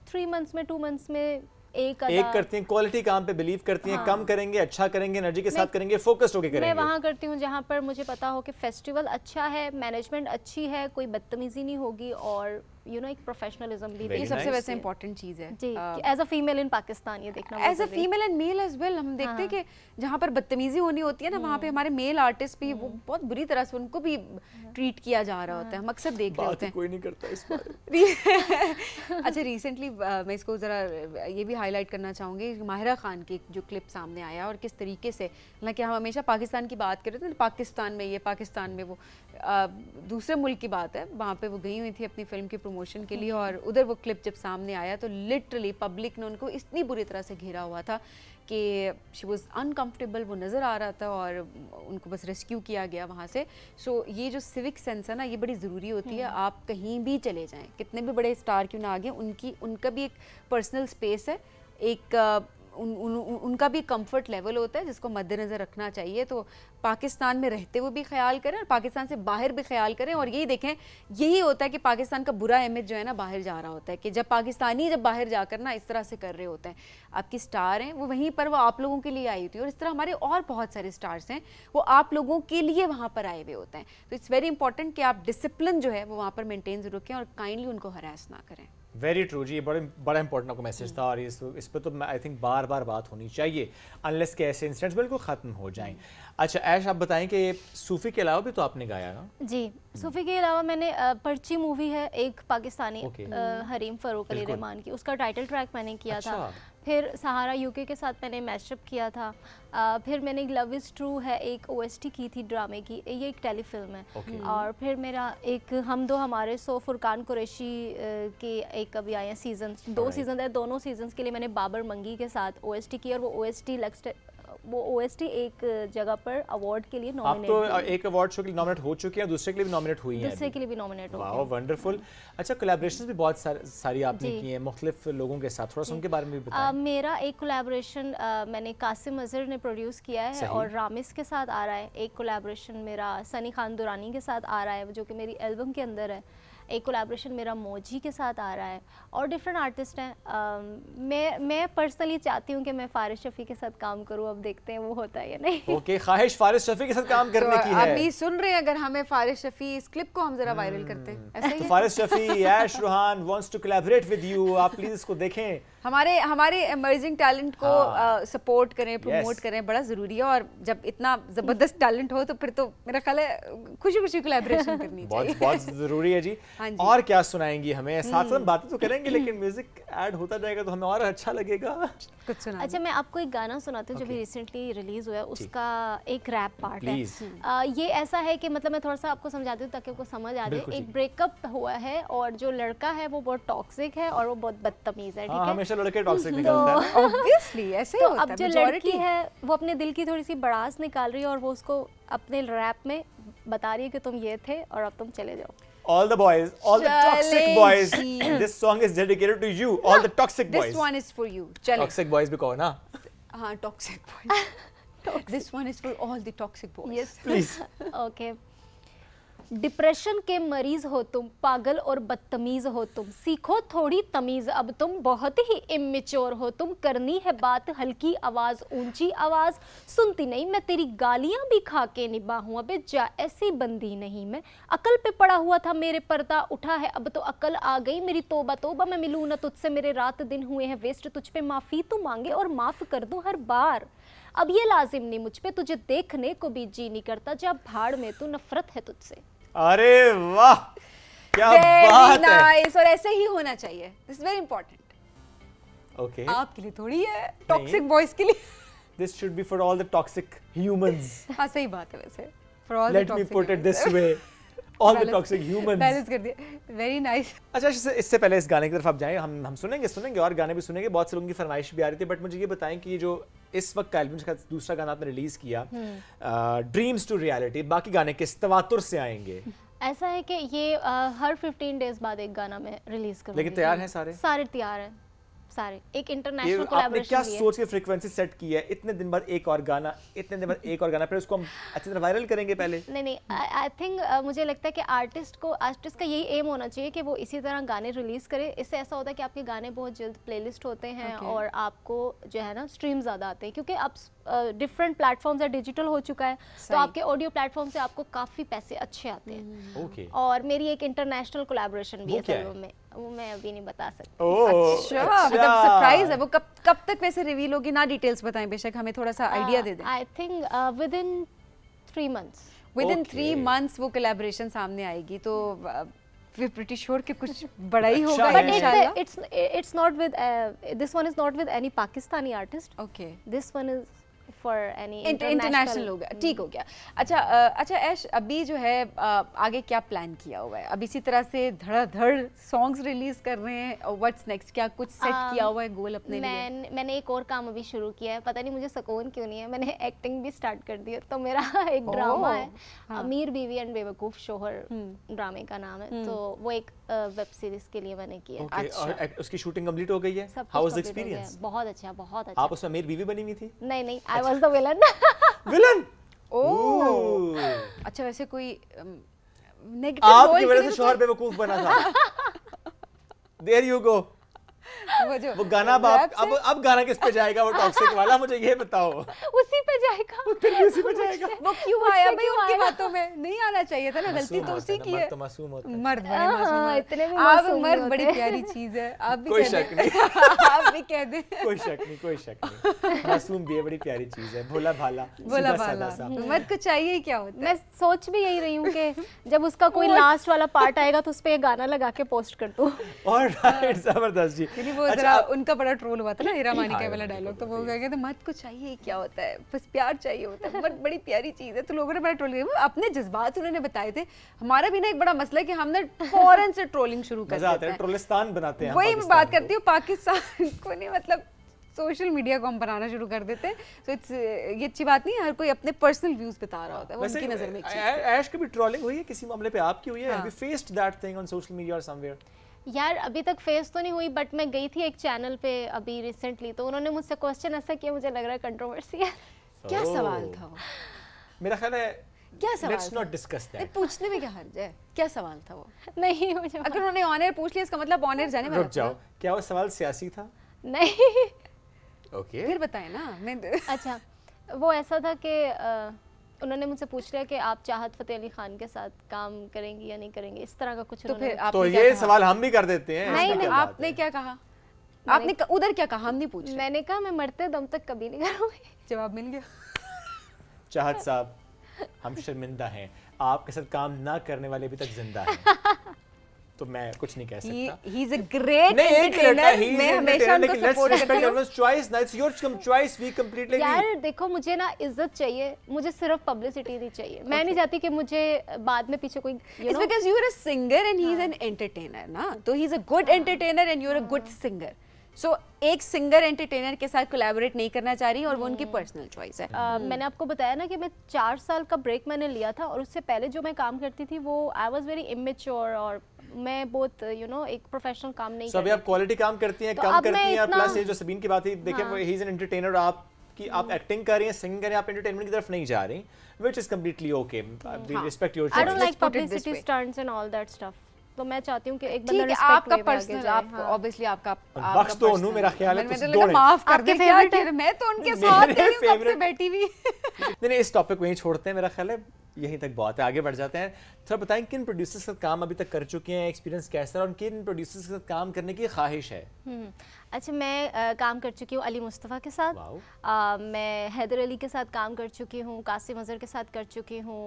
3 मंथ्स में 2 मंथ्स में एक करती हैं, क्वालिटी काम पे बिलीव करती हैं। कम करेंगे, अच्छा करेंगे, एनर्जी के साथ करेंगे, फोकस्ड होके करेंगे। मैं वहाँ करती हूँ जहाँ पर मुझे पता हो कि फेस्टिवल अच्छा है, मैनेजमेंट अच्छी है, कोई बदतमीजी नहीं होगी और एक प्रोफेशनलिज्म भी। ये सबसे वैसे इंपॉर्टेंट चीज़ है जी, as a female in Pakistan ये देखना, as a female and male as well. हम देखते हैं कि जहाँ पर बदतमीजी होनी होती है ना, वहाँ पे हमारे मेल आर्टिस्ट भी वो बहुत बुरी तरह से उनको भी ट्रीट किया जा रहा होता है। हम अक्सर देख रहे होते हैं, कोई नहीं करता इस बारे। अच्छा, रिसेंटली मैं इसको ज़रा ये भी हाईलाइट करना चाहूँगी, माहिरा खान की जो क्लिप सामने आया और किस तरीके से, हालांकि हम हमेशा पाकिस्तान की बात कर रहे थे, पाकिस्तान में ये, पाकिस्तान में वो, दूसरे मुल्क की बात है, वहाँ पे वो गई हुई थी अपनी फिल्म की प्रमोशन के लिए, और उधर वो क्लिप जब सामने आया तो लिटरली पब्लिक ने उनको इतनी बुरी तरह से घेरा हुआ था कि शी वॉज अनकम्फर्टेबल, वो नज़र आ रहा था और उनको बस रेस्क्यू किया गया वहाँ से। सो ये जो सिविक सेंस है ना, ये बड़ी ज़रूरी होती है। आप कहीं भी चले जाएं, कितने भी बड़े स्टार क्यों ना आगे, उनका भी एक पर्सनल स्पेस है, एक उनका भी कंफर्ट लेवल होता है जिसको मद्देनज़र रखना चाहिए। तो पाकिस्तान में रहते हुए भी ख्याल करें और पाकिस्तान से बाहर भी ख्याल करें। और यही देखें, यही होता है कि पाकिस्तान का बुरा इमेज जो है ना बाहर जा रहा होता है, कि जब पाकिस्तानी जब बाहर जाकर ना इस तरह से कर रहे होते हैं, आपकी स्टार हैं वो वहीं पर, वो आप लोगों के लिए आई होती है, और इस तरह हमारे और बहुत सारे स्टार्स हैं वो आप लोगों के लिए वहाँ पर आए हुए होते हैं। तो इट्स वेरी इंपॉर्टेंट कि आप डिसिप्लिन जो है वो वहाँ पर मेनटेन जरूर रखें और काइंडली उनको हरास ना करें। वेरी ट्रू जी, बड़ा इंपॉर्टेंट आपको मैसेज था, और इस पर तो आई थिंक बार बात होनी चाहिए, अनलेस के ऐसे इंसिडेंट्स बिल्कुल ख़त्म हो जाएं। अच्छा ऐश, आप बताएं कि सूफ़ी के अलावा भी तो आपने गाया ना? जी, सूफ़ी के अलावा मैंने पर्ची मूवी है एक पाकिस्तानी, हरीम फ़रूक अली रहमान की, उसका टाइटल ट्रैक मैंने किया था। फिर सहारा यूके के साथ मैंने मैशअप किया था। फिर मैंने लव इज़ ट्रू है एक OST की थी ड्रामे की, ये एक टेलीफिल्म है। और फिर मेरा एक हम दो हमारे सो फुरकान कुरैशी के एक अभी आए हैं सीजन, 2 सीजन है, दोनों सीजन्स के लिए मैंने बाबर मंगी के साथ OST की, और वो OST एक जगह पर अवार्ड के लिए नॉमिनेट। आप तो एक अवार्ड शो के लिए नॉमिनेट हो चुके हैं, दूसरे के लिए भी नॉमिनेट हुई हैं, दूसरे के लिए भी नॉमिनेट हो गए। वाह, वंडरफुल। अच्छा, कोलैबोरेशंस भी बहुत सारी आपने की हैं मुख्तलिफ लोगों के साथ, थोड़ा सा उनके बारे में भी बताएं। मेरा एक कोलैबोरेशन मैंने कासिम अजहर ने प्रोड्यूस किया है और रामिस के साथ आ रहा है। एक कोलैबोरेशन मेरा सनी खान दुरानी के साथ आ रहा है जो कि मेरी एल्बम के अंदर है। एक कोलैबोरेशन मेरा मौजी के साथ आ रहा है और डिफरेंट आर्टिस्ट हैं। मैं पर्सनली चाहती हूँ कि मैं फारिस शफी के साथ काम करूँ, अब देखते हैं वो होता है या नहीं। ओके, ख्वाहिश फारिस शफी के साथ काम करने की है। अभी सुन रहे हैं, अगर हमें फारिस शफी इस क्लिप को हम जरा वायरल करते हैं, ऐसा ही तो है? Faris Shafi, Ash Ruhan wants to collaborate with you, आप प्लीज इसको देखें। हमारे इमर्जिंग टैलेंट को सपोर्ट करें, प्रमोट Yes. करें, बड़ा ज़रूरी है। और जब इतना ज़बरदस्त टैलेंट हो तो फिर तो मेरा ख्याल है खुशी खुशी कोलैबोरेशन करनी चाहिए। बहुत ज़रूरी है जी। हाँ जी। और क्या सुनाएंगी हमें? साथ साथ बातें तो करेंगे लेकिन म्यूजिक ऐड होता जाएगा तो हमें और अच्छा लगेगा। कुछ सुना। अच्छा, मैं आपको एक गाना सुनाती हूँ जो भी रिसेंटली रिलीज हुआ है, उसका एक रैप पार्ट है। Please. ये ऐसा है कि मतलब मैं थोड़ा सा आपको समझाती हूँ ताकि आपको समझ आ जाए। बिल्कुल एक ब्रेकअप हुआ है और जो लड़का है वो बहुत टॉक्सिक है और वो बहुत बदतमीज है, ठीक है? हमेशा लड़के टॉक्सिक निकलते हैं। ऑब्वियसली ऐसे ही तो होता अब है। जो लड़की है वो अपने दिल की थोड़ी सी बड़ास निकाल रही है और वो उसको अपने रैप में बता रही है कि तुम ये थे और अब तुम चले जाओ। All the boys, all the toxic boys, this song is dedicated to you, all the toxic boys. This one is for you. चले। Toxic boys भी कहो ना। हाँ, toxic boys. This one is for all the toxic boys. Yes. Please. Okay. Depression के मरीज हो तुम, पागल और बदतमीज हो तुम, सीखो थोड़ी तमीज अब तुम, बहुत ही इमेच्योर हो तुम, करनी है बात हल्की आवाज ऊंची आवाज, सुनती नहीं मैं तेरी गालियां भी खा के निभाऊं, अबे जा ऐसी बंदी नहीं मैं, अकल पे पड़ा हुआ था मेरे पर्दा उठा है अब तो अकल आ गई मेरी, तोबा तोबा मैं मिलूं ना तुझसे, मेरे रात दिन हुए हैं वेस्ट, तुझ पे माफी तू मांगे और माफ कर दूं हर बार, अब ये लाजिम नहीं मुझ पे, तुझे देखने को भी जी नहीं करता, जा भाड़ में तू, नफरत है तुझसे। अरे वाह, क्या Very बात है। nice. और ऐसे ही होना चाहिए। This is very important. Okay. आपके लिए थोड़ी है, टॉक्सिक बॉयज के लिए। This should be for all the toxic humans. हाँ, सही बात है वैसे। For all the Let me toxic put it humans. this way. All the Balance- toxic humans. Balance कर दिया। Very nice. अच्छा, इससे पहले इस गाने की तरफ आप जाएं, हम सुनेंगे और गाने भी सुनेंगे, बहुत से लोगों की फरमाइश भी आ रही थी, बट मुझे ये बताएं कि ये जो इस वक्त का एल्बम का दूसरा गाना आपने रिलीज किया, ड्रीम्स टू रियलिटी, बाकी गाने किस तवातुर से आएंगे? ऐसा है कि ये हर 15 डेज बाद एक गाना मैं रिलीज करूंगी। लेकिन तैयार हैं सारे? सारे तैयार हैं, सारे। एक ये इंटरनेशनल आपने कोलैबोरेशन क्या भी है। सोच के फ्रीक्वेंसी सेट की है? इतने दिन बाद एक और गाना, इतने दिन बाद एक और गाना, फिर उसको हम अच्छी तरह वायरल करेंगे पहले? नहीं, आई थिंक मुझे लगता है कि आर्टिस्ट का यही एम होना चाहिए कि वो इसी तरह गाने रिलीज करे। इससे ऐसा होता है कि आपके गाने बहुत जल्द प्लेलिस्ट होते हैं और आपको जो है ना स्ट्रीम ज़्यादा आते हैं, क्योंकि अब डिफरेंट प्लेटफॉर्म्स है, डिजिटल हो चुका है, तो आपके ऑडियो प्लेटफॉर्म से आपको काफ़ी पैसे अच्छे आते हैं। ओके। और मेरी एक इंटरनेशनल कोलैबोरेशन भी वो है क्या है? फिल्म में, वो मैं अभी नहीं बता सकती। अच्छा, मतलब सरप्राइज है वो। कब तक वैसे रिवील होगी? ना डिटेल्स बताएं बेशक, हमें थोड़ा सा आइडिया दे दें। I think with in 3 months। Within 3 months वो कोलैबोरेशन सामने आएगी, तो we're pretty sure कि कुछ बड़ा ही होगा अच्छा है। इंशाल्लाह। But it's not with this one is not with any Pakistani artist. Okay. This one is for any international हो गया, ठीक हो गया। अच्छा ऐश, अभी जो है आगे क्या प्लान किया हुआ है? अब इसी तरह से धड़ाधड़ सॉन्ग्स रिलीज कर रहे हैं, और व्हाट्स नेक्स्ट? क्या कुछ सेट किया हुआ है गोल अपने लिए? मैंने एक और काम अभी शुरू किया है, पता नहीं मुझे सुकून क्यों नहीं है, मैंने एक्टिंग भी स्टार्ट कर दी है। तो मेरा एक ड्रामा है, अमीर बीवी एंड बेवकूफ शोहर ड्रामे का नाम है, तो वो एक वेब सीरीज के लिए मैंने किया। ओके, और उसकी शूटिंग कंप्लीट हो गई है? सब हाउ कुछ वाज द complete हो गया है। एक्सपीरियंस? बहुत अच्छा, बहुत अच्छा। आप उसमें अमीर बीवी बनी हुई थी? नहीं, I was the villain. Villain? Oh, अच्छा, वैसे कोई नेगेटिव रोल आपकी वजह से शोहर बेवकूफ बना था। There you go. वो गाना अब गाना किस पे जाएगा? वो टॉक्सिक वाला, मुझे ये बताओ। उसी पे जाएगा। फिर भी उसी पे जाएगा। वो क्यों आया भाई? उनकी बातों में नहीं आना चाहिए था ना, गलती तो उसी की है। मर्द तो मासूम होता है। मर्द बड़े मासूम हाँ, हैं। इतने भी आप मासूम मर्द नहीं बड़ी होते। प्यारी चीज है, आप भी कोई कह शक दें। नहीं। आप भी कह दें। कोई शक नहीं। मासूम भी है, बड़ी प्यारी चीज है, भोला भाला, बोला सीधा भाला। सादा सा। मर्द को चाहिए ही क्या होता है? मैं सोच भी यही रही हूँ कि जब उसका कोई लास्ट वाला पार्ट आएगा तो उस पे गाना लगा के पोस्ट कर दूँ। ऑलराइट, जबरदस्त जी। यानी वो जरा उनका बड़ा ट्रोल हुआ था ना हीरा मानी का वाला डायलॉग, तो वो कह थे मर्द को चाहिए क्या होता है, बस प्यार चाहिए होता है, मर्द बड़ी प्यारी चीज है। तो लोगों ने बड़ा ट्रोल किया, वो अपने जज्बात उन्होंने बताए थे। हमारा भी ना एक बड़ा मसला है कि हमने फौरन से ट्रोलिंग शुरू कर मजा आता देते है, हैं। ट्रोलिस्तान बनाते हैं। वही मैं बात करती हूँ, पाकिस्तान को नहीं, मतलब सोशल मीडिया को हम बनाना शुरू कर देते हैं। सो इट्स ये अच्छी बात नहीं है, हर कोई अपने पर्सनल व्यूज बता रहा होता है, वो उनकी नजर में एक चीज़ है। ऐश की भी ट्रोलिंग हुई है किसी मामले पे? आपकी हुई है? Have you faced that thing on social media और समवेयर? यार अभी तक फेस तो नहीं हुई, बट मैं गई थी एक चैनल पे अभी रिसेंटली, तो उन्होंने मुझसे क्वेश्चन ऐसा किया, मुझे लग रहा है कंट्रोवर्सी है। क्या सवाल था वो? मेरा ख्याल है क्या सवाल लेट्स नॉट डिस्कस दैट। पूछने में क्या हर्ज है? क्या सवाल था वो? नहीं मुझे अगर उन्होंने ऑनर पूछ लिया इसका मतलब ऑनर जाने वाला। रुक जाओ, क्या वो सवाल सियासी था? नहीं। ओके फिर बताएं ना। मैं अच्छा, वो ऐसा था कि उन्होंने मुझसे पूछ लिया कि आप चाहत फ़तेह अली खान के साथ काम करेंगी या नहीं करेंगे, इस तरह का कुछ। तो फिर तो ये सवाल हम भी कर देते हैं। नहीं, आपने क्या कहा? आपने उधर क्या कहा? हम नहीं पूछ रहे। मैंने कहा मैं मरते दम तक कभी नहीं करूँगी। जवाब मिल गया। चाहत साहब, हम शर्मिंदा हैं, आपके साथ काम ना करने वाले अभी तक जिंदा हैं, तो मैं कुछ नहीं कह सकता। He is a great entertainer. मैं हमेशा उनको सपोर्ट करती हूँ। Everyone's choice, it's your choice. We completely agree. यार देखो, मुझे ना इज्जत चाहिए, मुझे सिर्फ पब्लिसिटी नहीं चाहिए। मैं नहीं चाहती कि मुझे बाद में पीछे कोई It's because you are a singer and he is an entertainer, ना? तो he is a good entertainer and you are a good singer. So एक सिंगर एंटरटेनर के साथ कोलैबोरेट नहीं करना चाह रही और वो उनकी पर्सनल चॉइस है। मैंने आपको बताया ना कि मैं 4 साल का ब्रेक मैंने लिया था, और उससे पहले जो मैं काम करती थी वो आई वाज वेरी इमेच्योर, और मैं बहुत एक प्रोफेशनल काम नहीं करती। अभी आप क्वालिटी काम करती हैं, कम करती हैं, प्लस ये जो सबीन की बात है, देखिए ही इज एन एंटरटेनर, आप एक्टिंग कर रही हैं, सिंगिंग कर रही हैं, आप एंटरटेनमेंट की तरफ नहीं जा रही, which is completely okay. We respect your choice. I don't like publicity stunts and all that stuff. तो मैं चाहती हूँ कि एक बंदा रिस्पेक्ट आपका पर्सनल, आप ऑब्वियसली आपका बख्श तो उन्होंने, मेरा ख्याल है कुछ दो माफ कर दे क्या, मैं तो उनके साथ ही हूं कब से बैठी हुई। नहीं, इस टॉपिक को यहीं छोड़ते हैं, मेरा ख्याल है यहीं तक बहुत है, आगे बढ़ जाते हैं। थोड़ा बताएं किन प्रोड्यूसर्स के साथ काम अभी तक कर चुके हैं, एक्सपीरियंस कैसा है, और किन प्रोड्यूसर्स के साथ काम करने की ख्वाहिश है? अच्छा, मैं काम कर चुकी हूँ अली मुस्तफ़ा के साथ, मैं हैदर अली के साथ काम कर चुकी हूँ, कासिम अज़हर के साथ कर चुकी हूँ,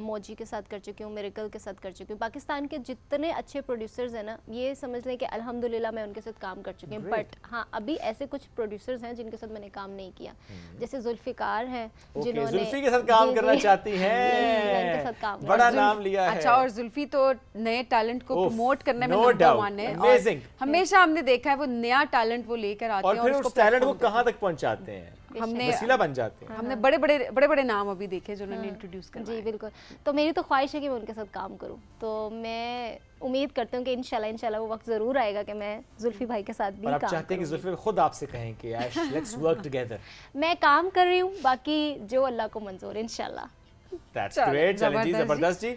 मौजी के साथ कर चुकी हूँ, मिरेकल के साथ कर चुकी हूँ। पाकिस्तान के जितने अच्छे प्रोड्यूसर्स हैं ना, ये समझ लें कि अल्हम्दुलिल्लाह मैं उनके साथ काम कर चुकी हूँ। बट हाँ, अभी ऐसे कुछ प्रोड्यूसर्स हैं जिनके साथ मैंने काम नहीं किया, जैसे जुल्फ़िकार हैं जिन्होंने जुल्फ़ी के साथ काम करना चाहती हैं, बड़ा नाम लिया है। अच्छा, और जुल्फ़ी तो नए टैलेंट को प्रमोट करने में नंबर 1 है। हमेशा हमने देखा है वो नया टैलेंट वो लेकर आते हैं और फिर उस टैलेंट को कहाँ तक पहुँचाते हैं, हमने वसीला बन जाते हैं। हमने बड़े नाम अभी देखे जो उन्होंने इंट्रोड्यूस करवाए। जी बिल्कुल। तो मेरी तो ख्वाहिश है कि मैं उनके साथ काम करूं, तो मैं उम्मीद करती हूँ कि इंशाल्लाह वो वक्त ज़रूर आएगा कि मैं जुल्फ़ी भाई के साथ भी काम करूं। आप चाहते हैं कि जुल्फ़ी खुद आपसे कहें कि ऐश लेट्स वर्क टुगेदर? मैं काम कर रही हूँ, बाकी जो अल्लाह को मंजूर इंशाल्लाह। That's great. चलें जी, ज़बरदस्त जी।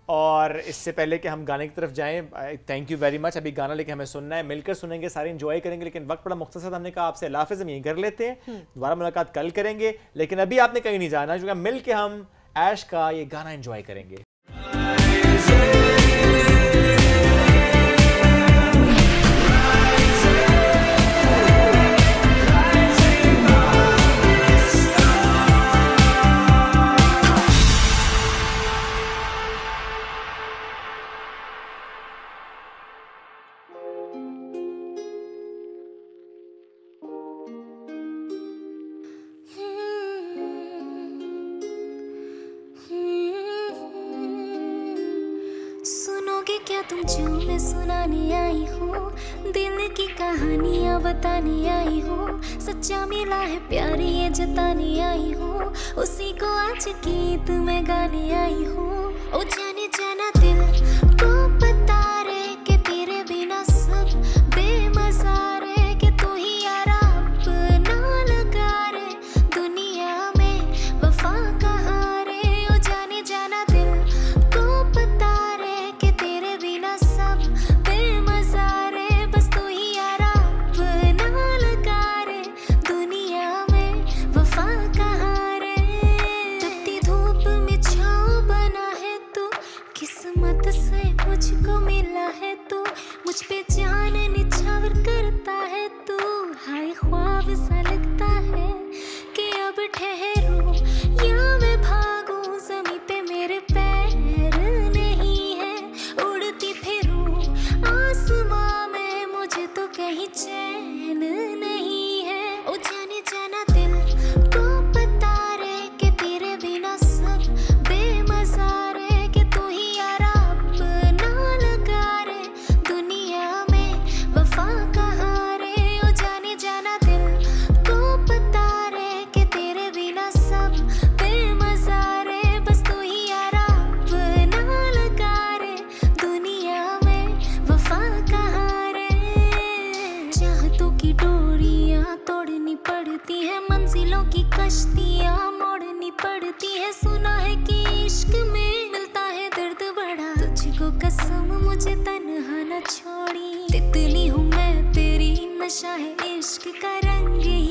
और इससे पहले कि हम गाने की तरफ जाएं, थैंक यू वेरी मच। अभी गाना लेके हमें सुनना है, मिलकर सुनेंगे, सारे एंजॉय करेंगे, लेकिन वक्त बड़ा मुख्तसर, हमने कहा आपसे अल्लाह हाफ़िज़, हम यहीं कर लेते हैं, दोबारा मुलाकात कल करेंगे, लेकिन अभी आपने कहीं नहीं जाना, क्योंकि मिल के हम ऐश का ये गाना एंजॉय करेंगे। क्या तुम जो मैं सुनाने आई हूँ, दिल की कहानियाँ बताने आई हूँ, सच्चा मिला है प्यार ये जताने आई हूँ, उसी को आज गीत में गाने आई हूँ। ओ जाने जाना दिल को बता रे कि तेरे बिना सब बेमज़ा रे, कि तू ही यारा अपना लगा रे, दुनिया में वफा कहाँ रे। ओ जाने जाना दिल को बता रे कि तेरे बिना सब बेमज़ा रे, बस तू ही यारा अपना लगा रे, दुनिया में वफा कहाँ रे। तपती धूप में छाँव बना है तू, किस्मत से मुझको मिला है तू, मुझ पे जान निछावर करता है तू। हाय ख्वाब सा लगता है कि अब ठहरूं या मैं भागूं, ज़मीं पे मेरे पैर नहीं है, उड़ती फिरूं आसमां में, मुझे तो कहीं चैन नहीं है। ओ जाने जाना दिल को बता रे कि तेरे बिना सब बेमज़ा रे, कि तू ही यारा अपना लगा रे, दुनिया में वफा कहाँ रे। ओ जाने जाना दिल को बता रे कि तेरे बिना सब बेमज़ा रे, बस तू ही यारा अपना लगा रे, दुनिया में वफा कहाँ रे। चाहतों की डोरियाँ तोड़नी पड़ती है, मंजिलों की कश्तियाँ मोड़नी पड़ती होती है, सुना है कि इश्क में मिलता है दर्द बड़ा। तुझको कसम मुझे तन्हा न छोड़ी, तितली हूँ मैं तेरी, नशा है इश्क का रंग ही